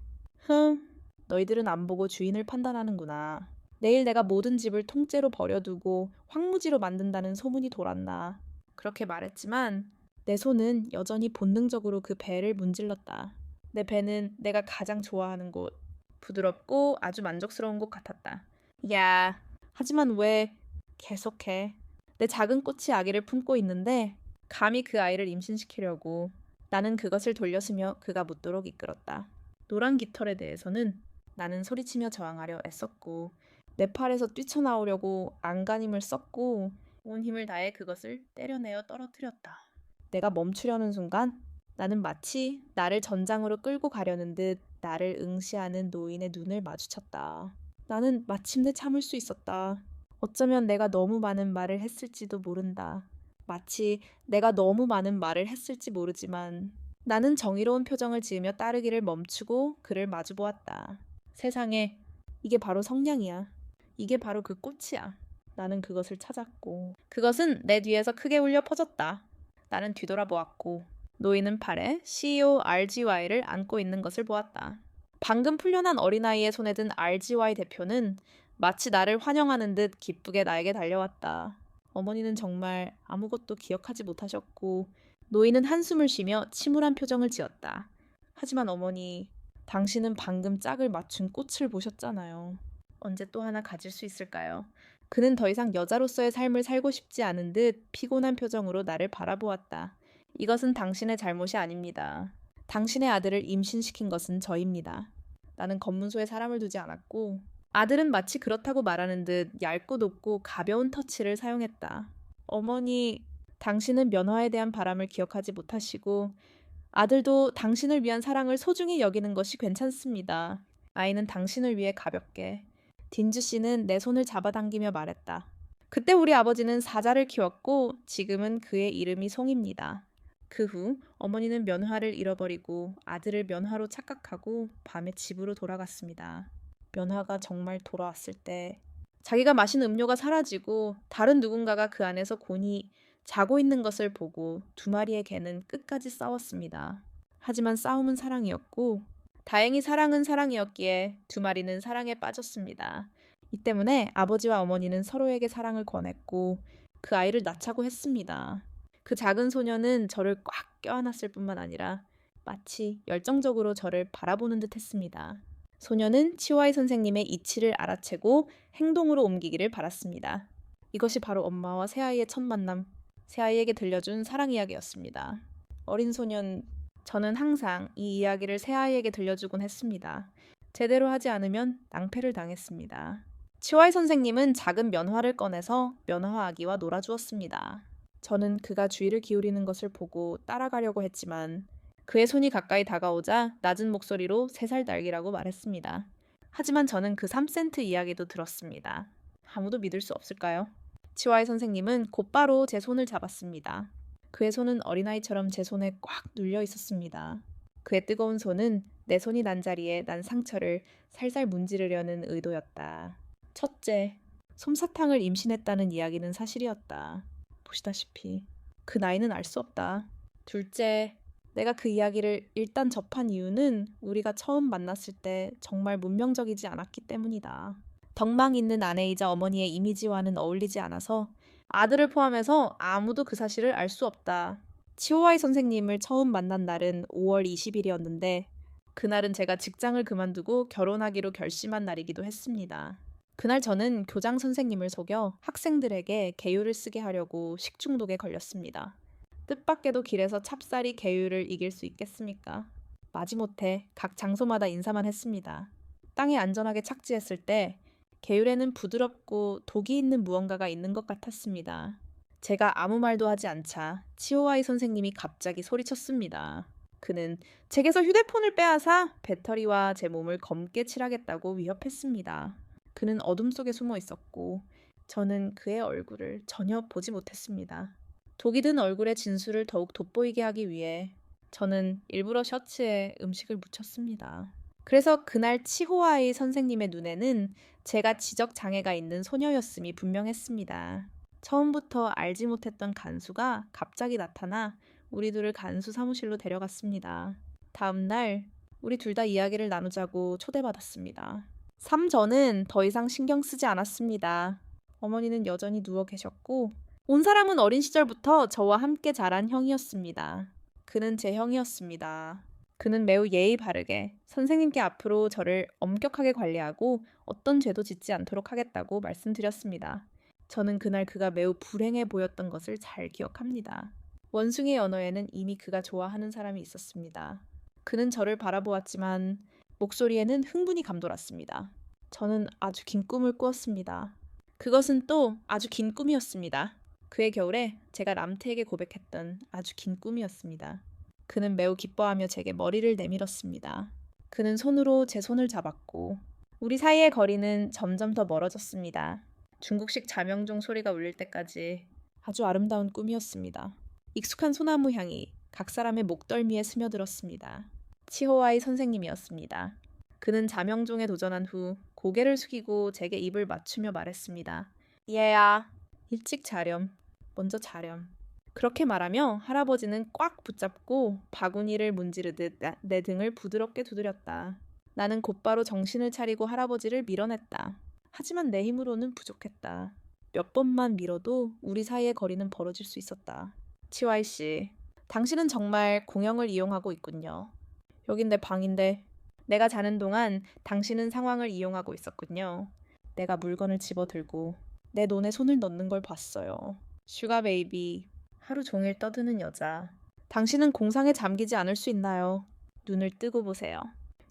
너희들은 안 보고 주인을 판단하는구나. 내일 내가 모든 집을 통째로 버려두고 황무지로 만든다는 소문이 돌았나. 그렇게 말했지만 내 손은 여전히 본능적으로 그 배를 문질렀다. 내 배는 내가 가장 좋아하는 곳. 부드럽고 아주 만족스러운 곳 같았다. 야, 하지만 왜 계속해. 내 작은 꽃이 아기를 품고 있는데 감히 그 아이를 임신시키려고. 나는 그것을 돌렸으며 그가 묻도록 이끌었다. 노란 깃털에 대해서는 나는 소리치며 저항하려 애썼고 내 팔에서 뛰쳐나오려고 안간힘을 썼고 온 힘을 다해 그것을 때려내어 떨어뜨렸다. 내가 멈추려는 순간 나는 마치 나를 전장으로 끌고 가려는 듯 나를 응시하는 노인의 눈을 마주쳤다. 나는 마침내 참을 수 있었다. 어쩌면 내가 너무 많은 말을 했을지도 모른다. 마치 내가 너무 많은 말을 했을지 모르지만 나는 정의로운 표정을 지으며 따르기를 멈추고 그를 마주보았다. 세상에, 이게 바로 성냥이야. 이게 바로 그 꽃이야. 나는 그것을 찾았고 그것은 내 뒤에서 크게 울려 퍼졌다. 나는 뒤돌아보았고 노인은 팔에 CEO RGY를 안고 있는 것을 보았다. 방금 풀려난 어린아이의 손에 든 RGY 대표는 마치 나를 환영하는 듯 기쁘게 나에게 달려왔다. 어머니는 정말 아무것도 기억하지 못하셨고 노인은 한숨을 쉬며 침울한 표정을 지었다. 하지만 어머니, 당신은 방금 짝을 맞춘 꽃을 보셨잖아요. 언제 또 하나 가질 수 있을까요? 그는 더 이상 여자로서의 삶을 살고 싶지 않은 듯 피곤한 표정으로 나를 바라보았다. 이것은 당신의 잘못이 아닙니다. 당신의 아들을 임신시킨 것은 저입니다. 나는 검문소에 사람을 두지 않았고 아들은 마치 그렇다고 말하는 듯 얇고 높고 가벼운 터치를 사용했다. 어머니, 당신은 면화에 대한 바람을 기억하지 못하시고 아들도 당신을 위한 사랑을 소중히 여기는 것이 괜찮습니다. 아이는 당신을 위해 가볍게. 딘즈 씨는 내 손을 잡아당기며 말했다. 그때 우리 아버지는 사자를 키웠고 지금은 그의 이름이 송입니다. 그 후 어머니는 면화를 잃어버리고 아들을 면화로 착각하고 밤에 집으로 돌아갔습니다. 면화가 정말 돌아왔을 때 자기가 마신 음료가 사라지고 다른 누군가가 그 안에서 곤히 자고 있는 것을 보고 두 마리의 개는 끝까지 싸웠습니다. 하지만 싸움은 사랑이었고 다행히 사랑은 사랑이었기에 두 마리는 사랑에 빠졌습니다. 이 때문에 아버지와 어머니는 서로에게 사랑을 권했고 그 아이를 낳자고 했습니다. 그 작은 소녀는 저를 꽉 껴안았을 뿐만 아니라 마치 열정적으로 저를 바라보는 듯 했습니다. 소녀는 치와이 선생님의 이치를 알아채고 행동으로 옮기기를 바랐습니다. 이것이 바로 엄마와 새아이의 첫 만남, 새아이에게 들려준 사랑 이야기였습니다. 어린 소년, 저는 항상 이 이야기를 새아이에게 들려주곤 했습니다. 제대로 하지 않으면 낭패를 당했습니다. 치와이 선생님은 작은 면화를 꺼내서 면화 아기와 놀아주었습니다. 저는 그가 주의를 기울이는 것을 보고 따라가려고 했지만 그의 손이 가까이 다가오자 낮은 목소리로 3살 딸기라고 말했습니다. 하지만 저는 그 3센트 이야기도 들었습니다. 아무도 믿을 수 없을까요? 치와이 선생님은 곧바로 제 손을 잡았습니다. 그의 손은 어린아이처럼 제 손에 꽉 눌려 있었습니다. 그의 뜨거운 손은 내 손이 난 자리에 난 상처를 살살 문지르려는 의도였다. 첫째, 솜사탕을 임신했다는 이야기는 사실이었다. 보시다시피 그 나이는 알 수 없다. 둘째, 내가 그 이야기를 일단 접한 이유는 우리가 처음 만났을 때 정말 문명적이지 않았기 때문이다. 덕망 있는 아내이자 어머니의 이미지와는 어울리지 않아서 아들을 포함해서 아무도 그 사실을 알 수 없다. 치오와이 선생님을 처음 만난 날은 5월 20일이었는데 그날은 제가 직장을 그만두고 결혼하기로 결심한 날이기도 했습니다. 그날 저는 교장 선생님을 속여 학생들에게 개유를 쓰게 하려고 식중독에 걸렸습니다. 뜻밖에도 길에서 찹쌀이 개유를 이길 수 있겠습니까? 마지못해 각 장소마다 인사만 했습니다. 땅에 안전하게 착지했을 때 계율에는 부드럽고 독이 있는 무언가가 있는 것 같았습니다. 제가 아무 말도 하지 않자 치오아이 선생님이 갑자기 소리쳤습니다. 그는 제게서 휴대폰을 빼앗아 배터리와 제 몸을 검게 칠하겠다고 위협했습니다. 그는 어둠 속에 숨어 있었고 저는 그의 얼굴을 전혀 보지 못했습니다. 독이 든 얼굴의 진수를 더욱 돋보이게 하기 위해 저는 일부러 셔츠에 음식을 묻혔습니다. 그래서 그날 치호아이 선생님의 눈에는 제가 지적 장애가 있는 소녀였음이 분명했습니다. 처음부터 알지 못했던 간수가 갑자기 나타나 우리 둘을 간수 사무실로 데려갔습니다. 다음 날 우리 둘 다 이야기를 나누자고 초대받았습니다. 삼전은 더 이상 신경 쓰지 않았습니다. 어머니는 여전히 누워 계셨고 온 사람은 어린 시절부터 저와 함께 자란 형이었습니다. 그는 제 형이었습니다. 그는 매우 예의 바르게 선생님께 앞으로 저를 엄격하게 관리하고 어떤 죄도 짓지 않도록 하겠다고 말씀드렸습니다. 저는 그날 그가 매우 불행해 보였던 것을 잘 기억합니다. 원숭이의 언어에는 이미 그가 좋아하는 사람이 있었습니다. 그는 저를 바라보았지만 목소리에는 흥분이 감돌았습니다. 저는 아주 긴 꿈을 꾸었습니다. 그것은 또 아주 긴 꿈이었습니다. 그해 겨울에 제가 람테에게 고백했던 아주 긴 꿈이었습니다. 그는 매우 기뻐하며 제게 머리를 내밀었습니다. 그는 손으로 제 손을 잡았고 우리 사이의 거리는 점점 더 멀어졌습니다. 중국식 자명종 소리가 울릴 때까지 아주 아름다운 꿈이었습니다. 익숙한 소나무 향이 각 사람의 목덜미에 스며들었습니다. 치호아이 선생님이었습니다. 그는 자명종에 도전한 후 고개를 숙이고 제게 입을 맞추며 말했습니다. 얘야, 일찍 자렴. 먼저 자렴. 그렇게 말하며 할아버지는 꽉 붙잡고 바구니를 문지르듯 내 등을 부드럽게 두드렸다. 나는 곧바로 정신을 차리고 할아버지를 밀어냈다. 하지만 내 힘으로는 부족했다. 몇 번만 밀어도 우리 사이의 거리는 벌어질 수 있었다. 치와이 씨, 당신은 정말 공영을 이용하고 있군요. 여긴 내 방인데 내가 자는 동안 당신은 상황을 이용하고 있었군요. 내가 물건을 집어들고 내 논에 손을 넣는 걸 봤어요. 슈가 베이비, 하루 종일 떠드는 여자. 당신은 공상에 잠기지 않을 수 있나요? 눈을 뜨고 보세요.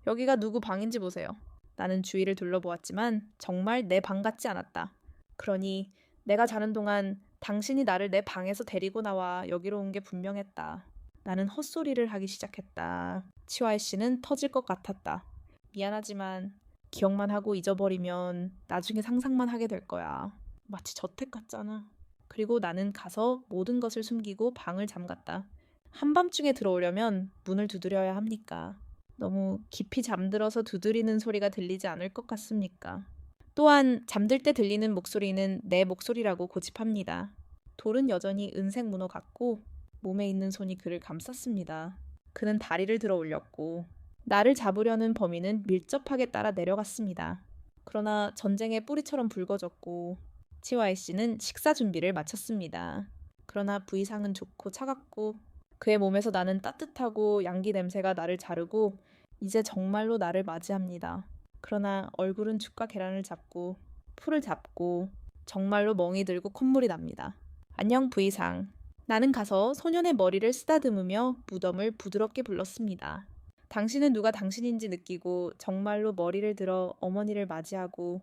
여기가 누구 방인지 보세요. 나는 주위를 둘러보았지만 정말 내 방 같지 않았다. 그러니 내가 자는 동안 당신이 나를 내 방에서 데리고 나와 여기로 온 게 분명했다. 나는 헛소리를 하기 시작했다. 치와이 씨는 터질 것 같았다. 미안하지만 기억만 하고 잊어버리면 나중에 상상만 하게 될 거야. 마치 저택 같잖아. 그리고 나는 가서 모든 것을 숨기고 방을 잠갔다. 한밤중에 들어오려면 문을 두드려야 합니까? 너무 깊이 잠들어서 두드리는 소리가 들리지 않을 것 같습니까? 또한 잠들 때 들리는 목소리는 내 목소리라고 고집합니다. 돌은 여전히 은색 문어 같고 몸에 있는 손이 그를 감쌌습니다. 그는 다리를 들어 올렸고 나를 잡으려는 범인은 밀접하게 따라 내려갔습니다. 그러나 전쟁의 뿌리처럼 붉어졌고 치와이 씨는 식사 준비를 마쳤습니다. 그러나 부의상은 좋고 차갑고 그의 몸에서 나는 따뜻하고 양기 냄새가 나를 자르고 이제 정말로 나를 맞이합니다. 그러나 얼굴은 죽과 계란을 잡고 풀을 잡고 정말로 멍이 들고 콧물이 납니다. 안녕 부의상. 나는 가서 소년의 머리를 쓰다듬으며 무덤을 부드럽게 불렀습니다. 당신은 누가 당신인지 느끼고 정말로 머리를 들어 어머니를 맞이하고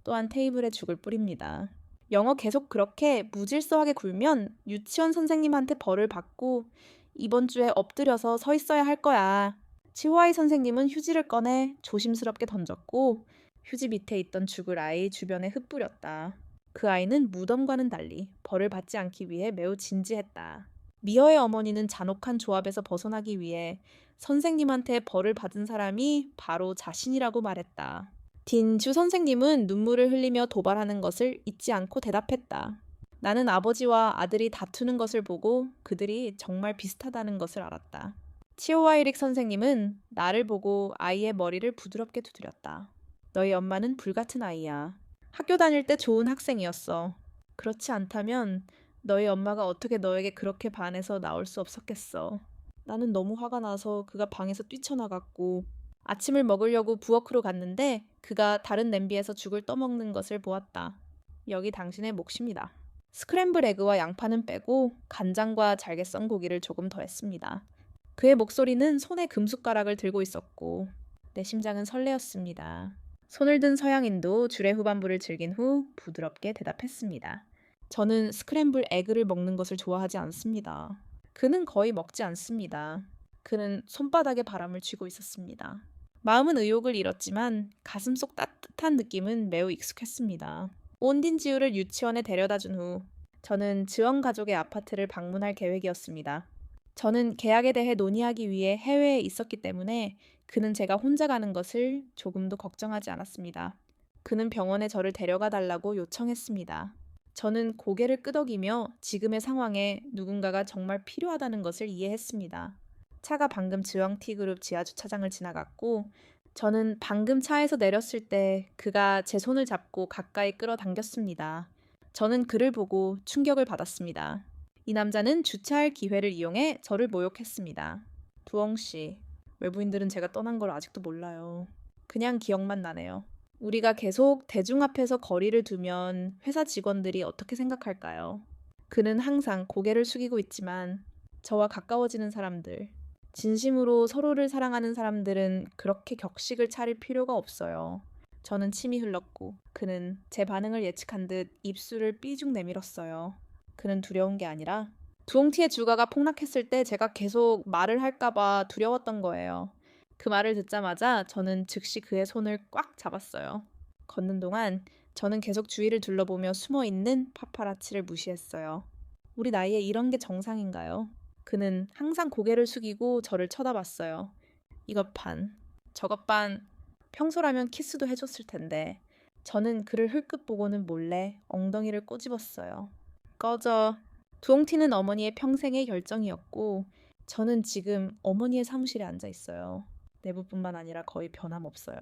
또한 테이블에 죽을 뿌립니다. 영어 계속 그렇게 무질서하게 굴면 유치원 선생님한테 벌을 받고 이번 주에 엎드려서 서 있어야 할 거야. 치호아이 선생님은 휴지를 꺼내 조심스럽게 던졌고 휴지 밑에 있던 죽을 아이 주변에 흩뿌렸다. 그 아이는 무덤과는 달리 벌을 받지 않기 위해 매우 진지했다. 미어의 어머니는 잔혹한 조합에서 벗어나기 위해 선생님한테 벌을 받은 사람이 바로 자신이라고 말했다. 딘주 선생님은 눈물을 흘리며 도발하는 것을 잊지 않고 대답했다. 나는 아버지와 아들이 다투는 것을 보고 그들이 정말 비슷하다는 것을 알았다. 치오와이릭 선생님은 나를 보고 아이의 머리를 부드럽게 두드렸다. 너희 엄마는 불같은 아이야. 학교 다닐 때 좋은 학생이었어. 그렇지 않다면 너희 엄마가 어떻게 너에게 그렇게 반해서 나올 수 없었겠어. 나는 너무 화가 나서 그가 방에서 뛰쳐나갔고 아침을 먹으려고 부엌으로 갔는데 그가 다른 냄비에서 죽을 떠먹는 것을 보았다. 여기 당신의 몫입니다. 스크램블 에그와 양파는 빼고 간장과 잘게 썬 고기를 조금 더했습니다. 그의 목소리는 손에 금숟가락을 들고 있었고 내 심장은 설레었습니다. 손을 든 서양인도 주례 후반부를 즐긴 후 부드럽게 대답했습니다. 저는 스크램블 에그를 먹는 것을 좋아하지 않습니다. 그는 거의 먹지 않습니다. 그는 손바닥에 바람을 쥐고 있었습니다. 마음은 의욕을 잃었지만 가슴속 따뜻한 느낌은 매우 익숙했습니다. 온딘지우를 유치원에 데려다 준 후 저는 지원 가족의 아파트를 방문할 계획이었습니다. 저는 계약에 대해 논의하기 위해 해외에 있었기 때문에 그는 제가 혼자 가는 것을 조금도 걱정하지 않았습니다. 그는 병원에 저를 데려가 달라고 요청했습니다. 저는 고개를 끄덕이며 지금의 상황에 누군가가 정말 필요하다는 것을 이해했습니다. 차가 방금 지왕티그룹 지하주차장을 지나갔고 저는 방금 차에서 내렸을 때 그가 제 손을 잡고 가까이 끌어당겼습니다. 저는 그를 보고 충격을 받았습니다. 이 남자는 주차할 기회를 이용해 저를 모욕했습니다. 두엉 씨, 외부인들은 제가 떠난 걸 아직도 몰라요. 그냥 기억만 나네요. 우리가 계속 대중 앞에서 거리를 두면 회사 직원들이 어떻게 생각할까요? 그는 항상 고개를 숙이고 있지만 저와 가까워지는 사람들, 진심으로 서로를 사랑하는 사람들은 그렇게 격식을 차릴 필요가 없어요. 저는 침이 흘렀고 그는 제 반응을 예측한 듯 입술을 삐죽 내밀었어요. 그는 두려운 게 아니라 두옹티의 주가가 폭락했을 때 제가 계속 말을 할까봐 두려웠던 거예요. 그 말을 듣자마자 저는 즉시 그의 손을 꽉 잡았어요. 걷는 동안 저는 계속 주위를 둘러보며 숨어있는 파파라치를 무시했어요. 우리 나이에 이런 게 정상인가요? 그는 항상 고개를 숙이고 저를 쳐다봤어요. 이것 반, 저것 반, 평소라면 키스도 해줬을 텐데 저는 그를 흘끗 보고는 몰래 엉덩이를 꼬집었어요. 꺼져. 두옹티는 어머니의 평생의 결정이었고 저는 지금 어머니의 사무실에 앉아 있어요. 내부뿐만 아니라 거의 변함없어요.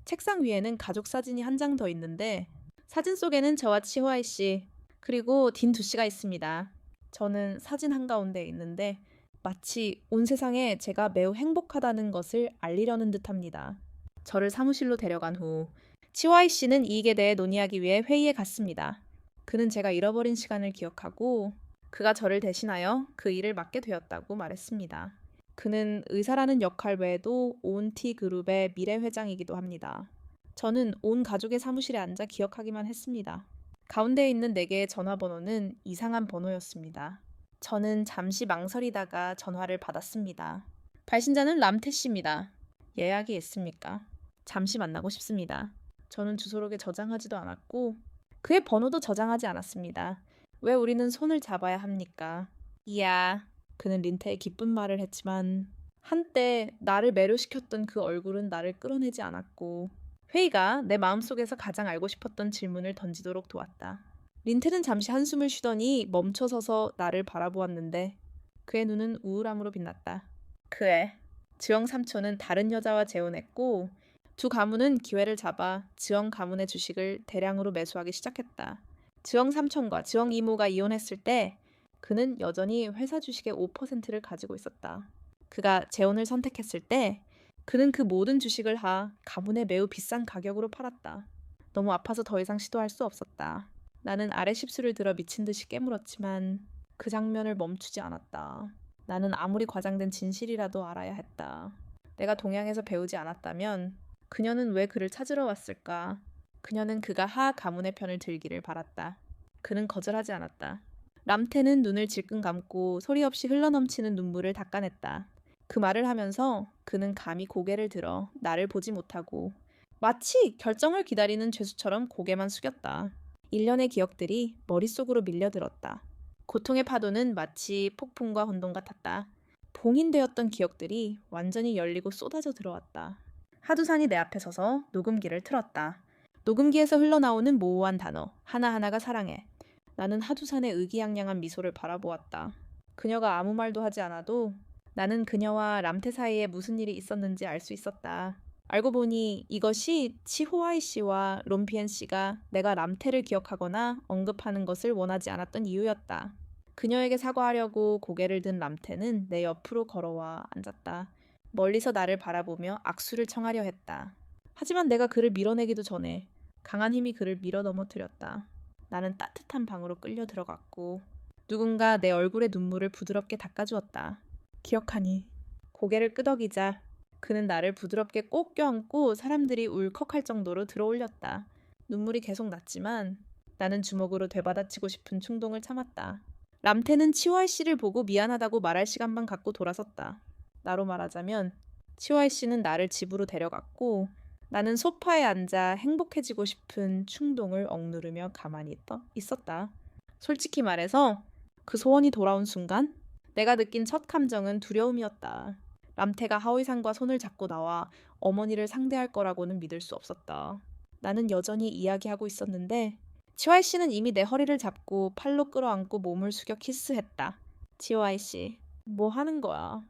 책상 위에는 가족 사진이 한 장 더 있는데 사진 속에는 저와 치호아이 씨 그리고 딘두 씨가 있습니다. 저는 사진 한가운데 있는데 마치 온 세상에 제가 매우 행복하다는 것을 알리려는 듯합니다. 저를 사무실로 데려간 후 치호아이 씨는 이익에 대해 논의하기 위해 회의에 갔습니다. 그는 제가 잃어버린 시간을 기억하고 그가 저를 대신하여 그 일을 맡게 되었다고 말했습니다. 그는 의사라는 역할 외에도 온티 그룹의 미래 회장이기도 합니다. 저는 온 가족의 사무실에 앉아 기억하기만 했습니다. 가운데에 있는 4개의 전화번호는 이상한 번호였습니다. 저는 잠시 망설이다가 전화를 받았습니다. 발신자는 람테 씨입니다. 예약이 있습니까? 잠시 만나고 싶습니다. 저는 주소록에 저장하지도 않았고 그의 번호도 저장하지 않았습니다. 왜 우리는 손을 잡아야 합니까? 이야. 그는 린테에 기쁜 말을 했지만 한때 나를 매료시켰던 그 얼굴은 나를 끌어내지 않았고 회의가 내 마음속에서 가장 알고 싶었던 질문을 던지도록 도왔다. 린테는 잠시 한숨을 쉬더니 멈춰서서 나를 바라보았는데 그의 눈은 우울함으로 빛났다. 그애, 지영 삼촌은 다른 여자와 재혼했고 두 가문은 기회를 잡아 지영 가문의 주식을 대량으로 매수하기 시작했다. 지영 삼촌과 지영 이모가 이혼했을 때 그는 여전히 회사 주식의 5%를 가지고 있었다. 그가 재혼을 선택했을 때 그는 그 모든 주식을 가문에 매우 비싼 가격으로 팔았다. 너무 아파서 더 이상 시도할 수 없었다. 나는 아래 십술을 들어 미친 듯이 깨물었지만 그 장면을 멈추지 않았다. 나는 아무리 과장된 진실이라도 알아야 했다. 내가 동양에서 배우지 않았다면 그녀는 왜 그를 찾으러 왔을까? 그녀는 그가 하 가문의 편을 들기를 바랐다. 그는 거절하지 않았다. 람테는 눈을 질끈 감고 소리 없이 흘러넘치는 눈물을 닦아냈다. 그 말을 하면서 그는 감히 고개를 들어 나를 보지 못하고 마치 결정을 기다리는 죄수처럼 고개만 숙였다. 1년의 기억들이 머릿속으로 밀려들었다. 고통의 파도는 마치 폭풍과 혼돈 같았다. 봉인되었던 기억들이 완전히 열리고 쏟아져 들어왔다. 하두산이 내 앞에 서서 녹음기를 틀었다. 녹음기에서 흘러나오는 모호한 단어 하나하나가 사랑해. 나는 하두산의 의기양양한 미소를 바라보았다. 그녀가 아무 말도 하지 않아도 나는 그녀와 람테 사이에 무슨 일이 있었는지 알 수 있었다. 알고 보니 이것이 치호아이 씨와 롬피엔 씨가 내가 람테를 기억하거나 언급하는 것을 원하지 않았던 이유였다. 그녀에게 사과하려고 고개를 든 람테는 내 옆으로 걸어와 앉았다. 멀리서 나를 바라보며 악수를 청하려 했다. 하지만 내가 그를 밀어내기도 전에 강한 힘이 그를 밀어 넘어뜨렸다. 나는 따뜻한 방으로 끌려 들어갔고 누군가 내 얼굴의 눈물을 부드럽게 닦아주었다. 기억하니? 고개를 끄덕이자 그는 나를 부드럽게 꼭 껴안고 사람들이 울컥할 정도로 들어올렸다. 눈물이 계속 났지만 나는 주먹으로 되받아치고 싶은 충동을 참았다. 람테는 치와이 씨를 보고 미안하다고 말할 시간만 갖고 돌아섰다. 나로 말하자면 치와이 씨는 나를 집으로 데려갔고 나는 소파에 앉아 행복해지고 싶은 충동을 억누르며 가만히 있었다. 솔직히 말해서 그 소원이 돌아온 순간 내가 느낀 첫 감정은 두려움이었다. 람테가 하오이상과 손을 잡고 나와 어머니를 상대할 거라고는 믿을 수 없었다. 나는 여전히 이야기하고 있었는데 치와이 씨는 이미 내 허리를 잡고 팔로 끌어안고 몸을 숙여 키스했다. 치와이 씨, 뭐 하는 거야?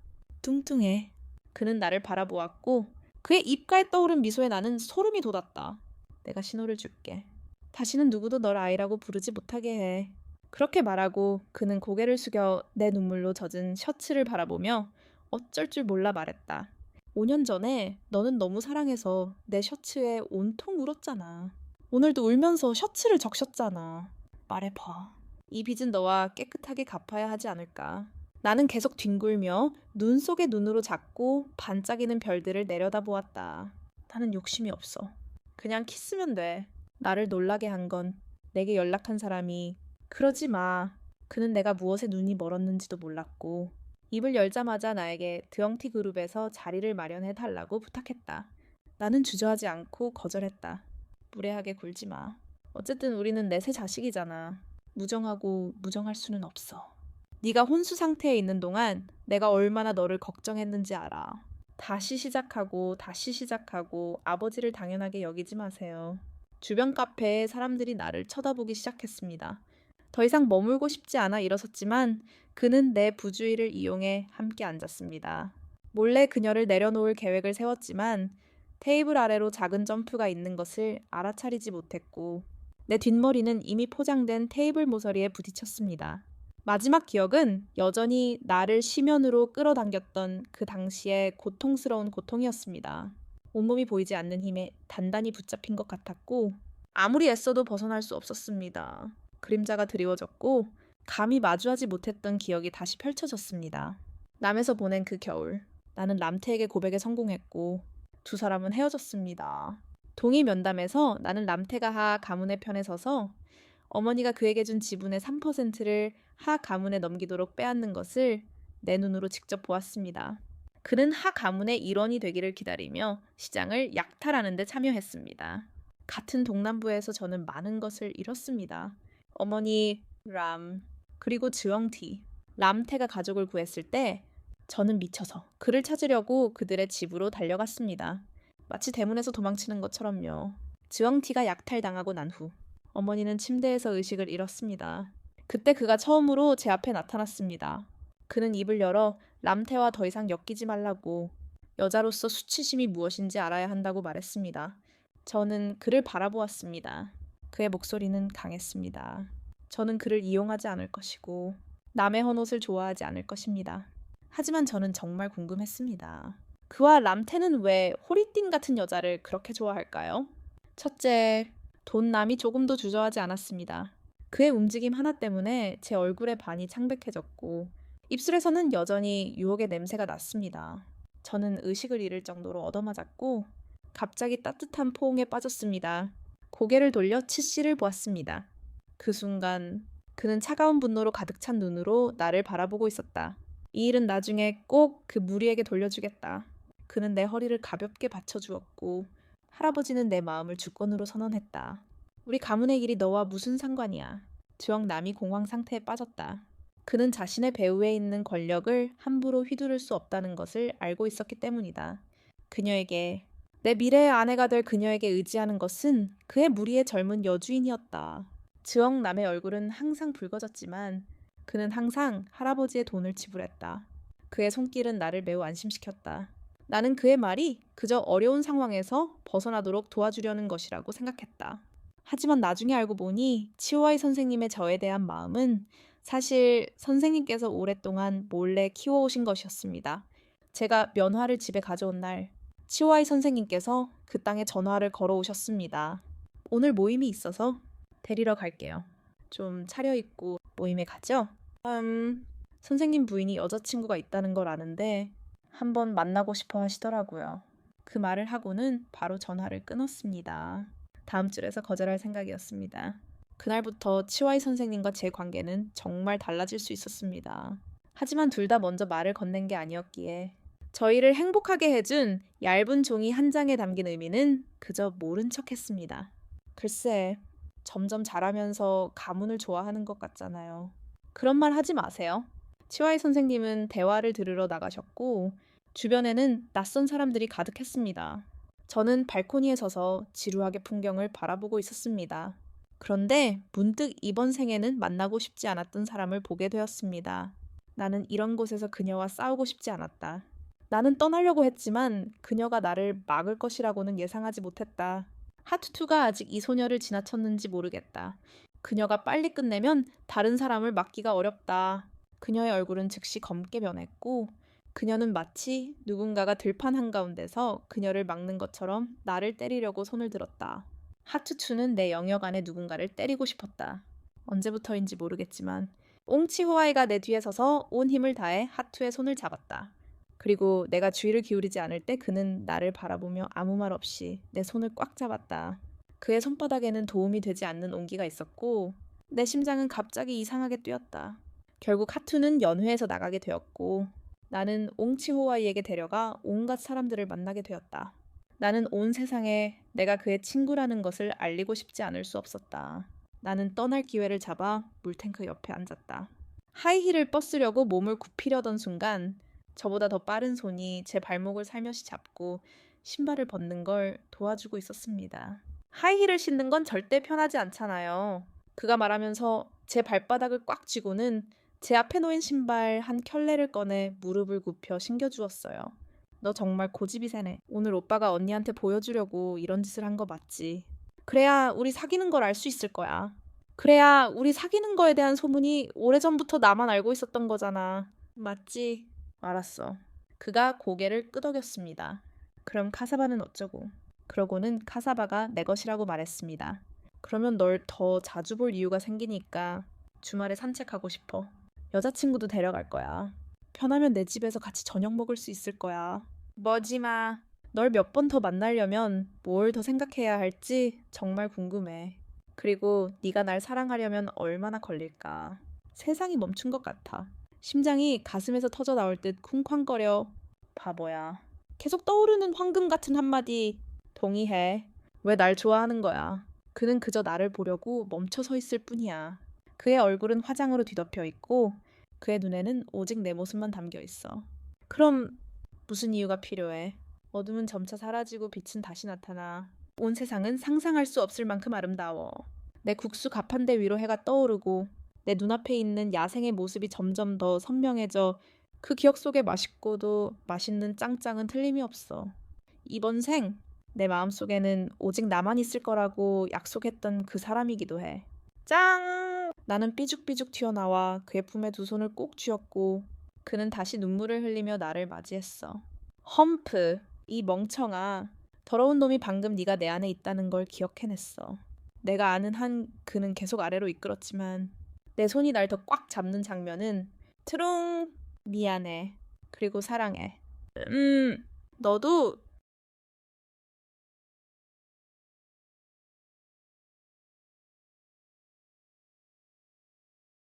뚱뚱해. 그는 나를 바라보았고 그의 입가에 떠오른 미소에 나는 소름이 돋았다. 내가 신호를 줄게. 다시는 누구도 널 아이라고 부르지 못하게 해. 그렇게 말하고 그는 고개를 숙여 내 눈물로 젖은 셔츠를 바라보며 어쩔 줄 몰라 말했다. 5년 전에 너는 너무 사랑해서 내 셔츠에 온통 울었잖아. 오늘도 울면서 셔츠를 적셨잖아. 말해봐. 이 빚은 너와 깨끗하게 갚아야 하지 않을까. 나는 계속 뒹굴며 눈 속의 눈으로 잡고 반짝이는 별들을 내려다보았다. 나는 욕심이 없어. 그냥 키스면 돼. 나를 놀라게 한 건 내게 연락한 사람이 그러지 마. 그는 내가 무엇에 눈이 멀었는지도 몰랐고 입을 열자마자 나에게 드엉티 그룹에서 자리를 마련해 달라고 부탁했다. 나는 주저하지 않고 거절했다. 무례하게 굴지 마. 어쨌든 우리는 내 새 자식이잖아. 무정하고 무정할 수는 없어. 네가 혼수 상태에 있는 동안 내가 얼마나 너를 걱정했는지 알아. 다시 시작하고 아버지를 당연하게 여기지 마세요. 주변 카페에 사람들이 나를 쳐다보기 시작했습니다. 더 이상 머물고 싶지 않아 일어섰지만 그는 내 부주의를 이용해 함께 앉았습니다. 몰래 그녀를 내려놓을 계획을 세웠지만 테이블 아래로 작은 점프가 있는 것을 알아차리지 못했고 내 뒷머리는 이미 포장된 테이블 모서리에 부딪혔습니다. 마지막 기억은 여전히 나를 심연으로 끌어당겼던 그 당시의 고통스러운 고통이었습니다. 온몸이 보이지 않는 힘에 단단히 붙잡힌 것 같았고 아무리 애써도 벗어날 수 없었습니다. 그림자가 드리워졌고 감히 마주하지 못했던 기억이 다시 펼쳐졌습니다. 남에서 보낸 그 겨울, 나는 람테에게 고백에 성공했고 두 사람은 헤어졌습니다. 동의 면담에서 나는 람테가 하 가문의 편에 서서 어머니가 그에게 준 지분의 3%를 하 가문에 넘기도록 빼앗는 것을 내 눈으로 직접 보았습니다. 그는 하 가문의 일원이 되기를 기다리며 시장을 약탈하는 데 참여했습니다. 같은 동남부에서 저는 많은 것을 잃었습니다. 어머니 람, 그리고 즈엉티, 람테가 가족을 구했을 때 저는 미쳐서 그를 찾으려고 그들의 집으로 달려갔습니다. 마치 대문에서 도망치는 것처럼요. 즈엉티가 약탈당하고 난 후 어머니는 침대에서 의식을 잃었습니다. 그때 그가 처음으로 제 앞에 나타났습니다. 그는 입을 열어 람테와 더 이상 엮이지 말라고 여자로서 수치심이 무엇인지 알아야 한다고 말했습니다. 저는 그를 바라보았습니다. 그의 목소리는 강했습니다. 저는 그를 이용하지 않을 것이고 남의 헌옷을 좋아하지 않을 것입니다. 하지만 저는 정말 궁금했습니다. 그와 람테는 왜 호리딘 같은 여자를 그렇게 좋아할까요? 첫째, 돈남이 조금도 주저하지 않았습니다. 그의 움직임 하나 때문에 제 얼굴의 반이 창백해졌고 입술에서는 여전히 유혹의 냄새가 났습니다. 저는 의식을 잃을 정도로 얻어맞았고 갑자기 따뜻한 포옹에 빠졌습니다. 고개를 돌려 치씨를 보았습니다. 그 순간 그는 차가운 분노로 가득 찬 눈으로 나를 바라보고 있었다. 이 일은 나중에 꼭 그 무리에게 돌려주겠다. 그는 내 허리를 가볍게 받쳐주었고 할아버지는 내 마음을 주권으로 선언했다. 우리 가문의 길이 너와 무슨 상관이야. 즈엉남이 공황 상태에 빠졌다. 그는 자신의 배후에 있는 권력을 함부로 휘두를 수 없다는 것을 알고 있었기 때문이다. 그녀에게, 내 미래의 아내가 될 그녀에게 의지하는 것은 그의 무리의 젊은 여주인이었다. 즈엉남의 얼굴은 항상 붉어졌지만 그는 항상 할아버지의 돈을 지불했다. 그의 손길은 나를 매우 안심시켰다. 나는 그의 말이 그저 어려운 상황에서 벗어나도록 도와주려는 것이라고 생각했다. 하지만 나중에 알고 보니 치오아이 선생님의 저에 대한 마음은 사실 선생님께서 오랫동안 몰래 키워오신 것이었습니다. 제가 면화를 집에 가져온 날 치오아이 선생님께서 그 땅에 전화를 걸어오셨습니다. 오늘 모임이 있어서 데리러 갈게요. 좀 차려입고 모임에 가죠? 선생님 부인이 여자친구가 있다는 걸 아는데 한번 만나고 싶어 하시더라고요. 그 말을 하고는 바로 전화를 끊었습니다. 다음 줄에서 거절할 생각이었습니다. 그날부터 치와이 선생님과 제 관계는 정말 달라질 수 있었습니다. 하지만 둘 다 먼저 말을 건넨 게 아니었기에 저희를 행복하게 해준 얇은 종이 한 장에 담긴 의미는 그저 모른 척 했습니다. 글쎄, 점점 자라면서 가문을 좋아하는 것 같잖아요. 그런 말 하지 마세요. 치와이 선생님은 대화를 들으러 나가셨고 주변에는 낯선 사람들이 가득했습니다. 저는 발코니에 서서 지루하게 풍경을 바라보고 있었습니다. 그런데 문득 이번 생에는 만나고 싶지 않았던 사람을 보게 되었습니다. 나는 이런 곳에서 그녀와 싸우고 싶지 않았다. 나는 떠나려고 했지만 그녀가 나를 막을 것이라고는 예상하지 못했다. 하투투가 아직 이 소녀를 지나쳤는지 모르겠다. 그녀가 빨리 끝내면 다른 사람을 막기가 어렵다. 그녀의 얼굴은 즉시 검게 변했고 그녀는 마치 누군가가 들판 한가운데서 그녀를 막는 것처럼 나를 때리려고 손을 들었다. 하투투는 내 영역 안에 누군가를 때리고 싶었다. 언제부터인지 모르겠지만 옹치호아이가 내 뒤에 서서 온 힘을 다해 하투의 손을 잡았다. 그리고 내가 주의를 기울이지 않을 때 그는 나를 바라보며 아무 말 없이 내 손을 꽉 잡았다. 그의 손바닥에는 도움이 되지 않는 온기가 있었고 내 심장은 갑자기 이상하게 뛰었다. 결국 하투는 연회에서 나가게 되었고 나는 옹치호아이에게 데려가 온갖 사람들을 만나게 되었다. 나는 온 세상에 내가 그의 친구라는 것을 알리고 싶지 않을 수 없었다. 나는 떠날 기회를 잡아 물탱크 옆에 앉았다. 하이힐을 벗으려고 몸을 굽히려던 순간 저보다 더 빠른 손이 제 발목을 살며시 잡고 신발을 벗는 걸 도와주고 있었습니다. 하이힐을 신는 건 절대 편하지 않잖아요. 그가 말하면서 제 발바닥을 꽉 쥐고는 제 앞에 놓인 신발 한 켤레를 꺼내 무릎을 굽혀 신겨주었어요. 너 정말 고집이 세네. 오늘 오빠가 언니한테 보여주려고 이런 짓을 한 거 맞지? 그래야 우리 사귀는 걸 알 수 있을 거야. 그래야 우리 사귀는 거에 대한 소문이 오래전부터 나만 알고 있었던 거잖아. 맞지? 알았어. 그가 고개를 끄덕였습니다. 그럼 카사바는 어쩌고? 그러고는 카사바가 내 것이라고 말했습니다. 그러면 널 더 자주 볼 이유가 생기니까 주말에 산책하고 싶어. 여자친구도 데려갈 거야. 편하면 내 집에서 같이 저녁 먹을 수 있을 거야. 머지마. 널 몇 번 더 만나려면 뭘 더 생각해야 할지 정말 궁금해. 그리고 네가 날 사랑하려면 얼마나 걸릴까. 세상이 멈춘 것 같아. 심장이 가슴에서 터져 나올 듯 쿵쾅거려. 바보야. 계속 떠오르는 황금 같은 한마디. 동의해. 왜 날 좋아하는 거야. 그는 그저 나를 보려고 멈춰 서 있을 뿐이야. 그의 얼굴은 화장으로 뒤덮여 있고 그의 눈에는 오직 내 모습만 담겨 있어. 그럼 무슨 이유가 필요해? 어둠은 점차 사라지고 빛은 다시 나타나. 온 세상은 상상할 수 없을 만큼 아름다워. 내 국수 가판대 위로 해가 떠오르고 내 눈앞에 있는 야생의 모습이 점점 더 선명해져 그 기억 속에 맛있고도 맛있는 짱짱은 틀림이 없어. 이번 생, 내 마음속에는 오직 나만 있을 거라고 약속했던 그 사람이기도 해. 짱! 나는 삐죽삐죽 튀어나와 그의 품에 두 손을 꼭 쥐었고 그는 다시 눈물을 흘리며 나를 맞이했어. 험프, 이 멍청아. 더러운 놈이 방금 네가 내 안에 있다는 걸 기억해냈어. 내가 아는 한 그는 계속 아래로 이끌었지만 내 손이 날 더 꽉 잡는 장면은 트롱 미안해. 그리고 사랑해. 너도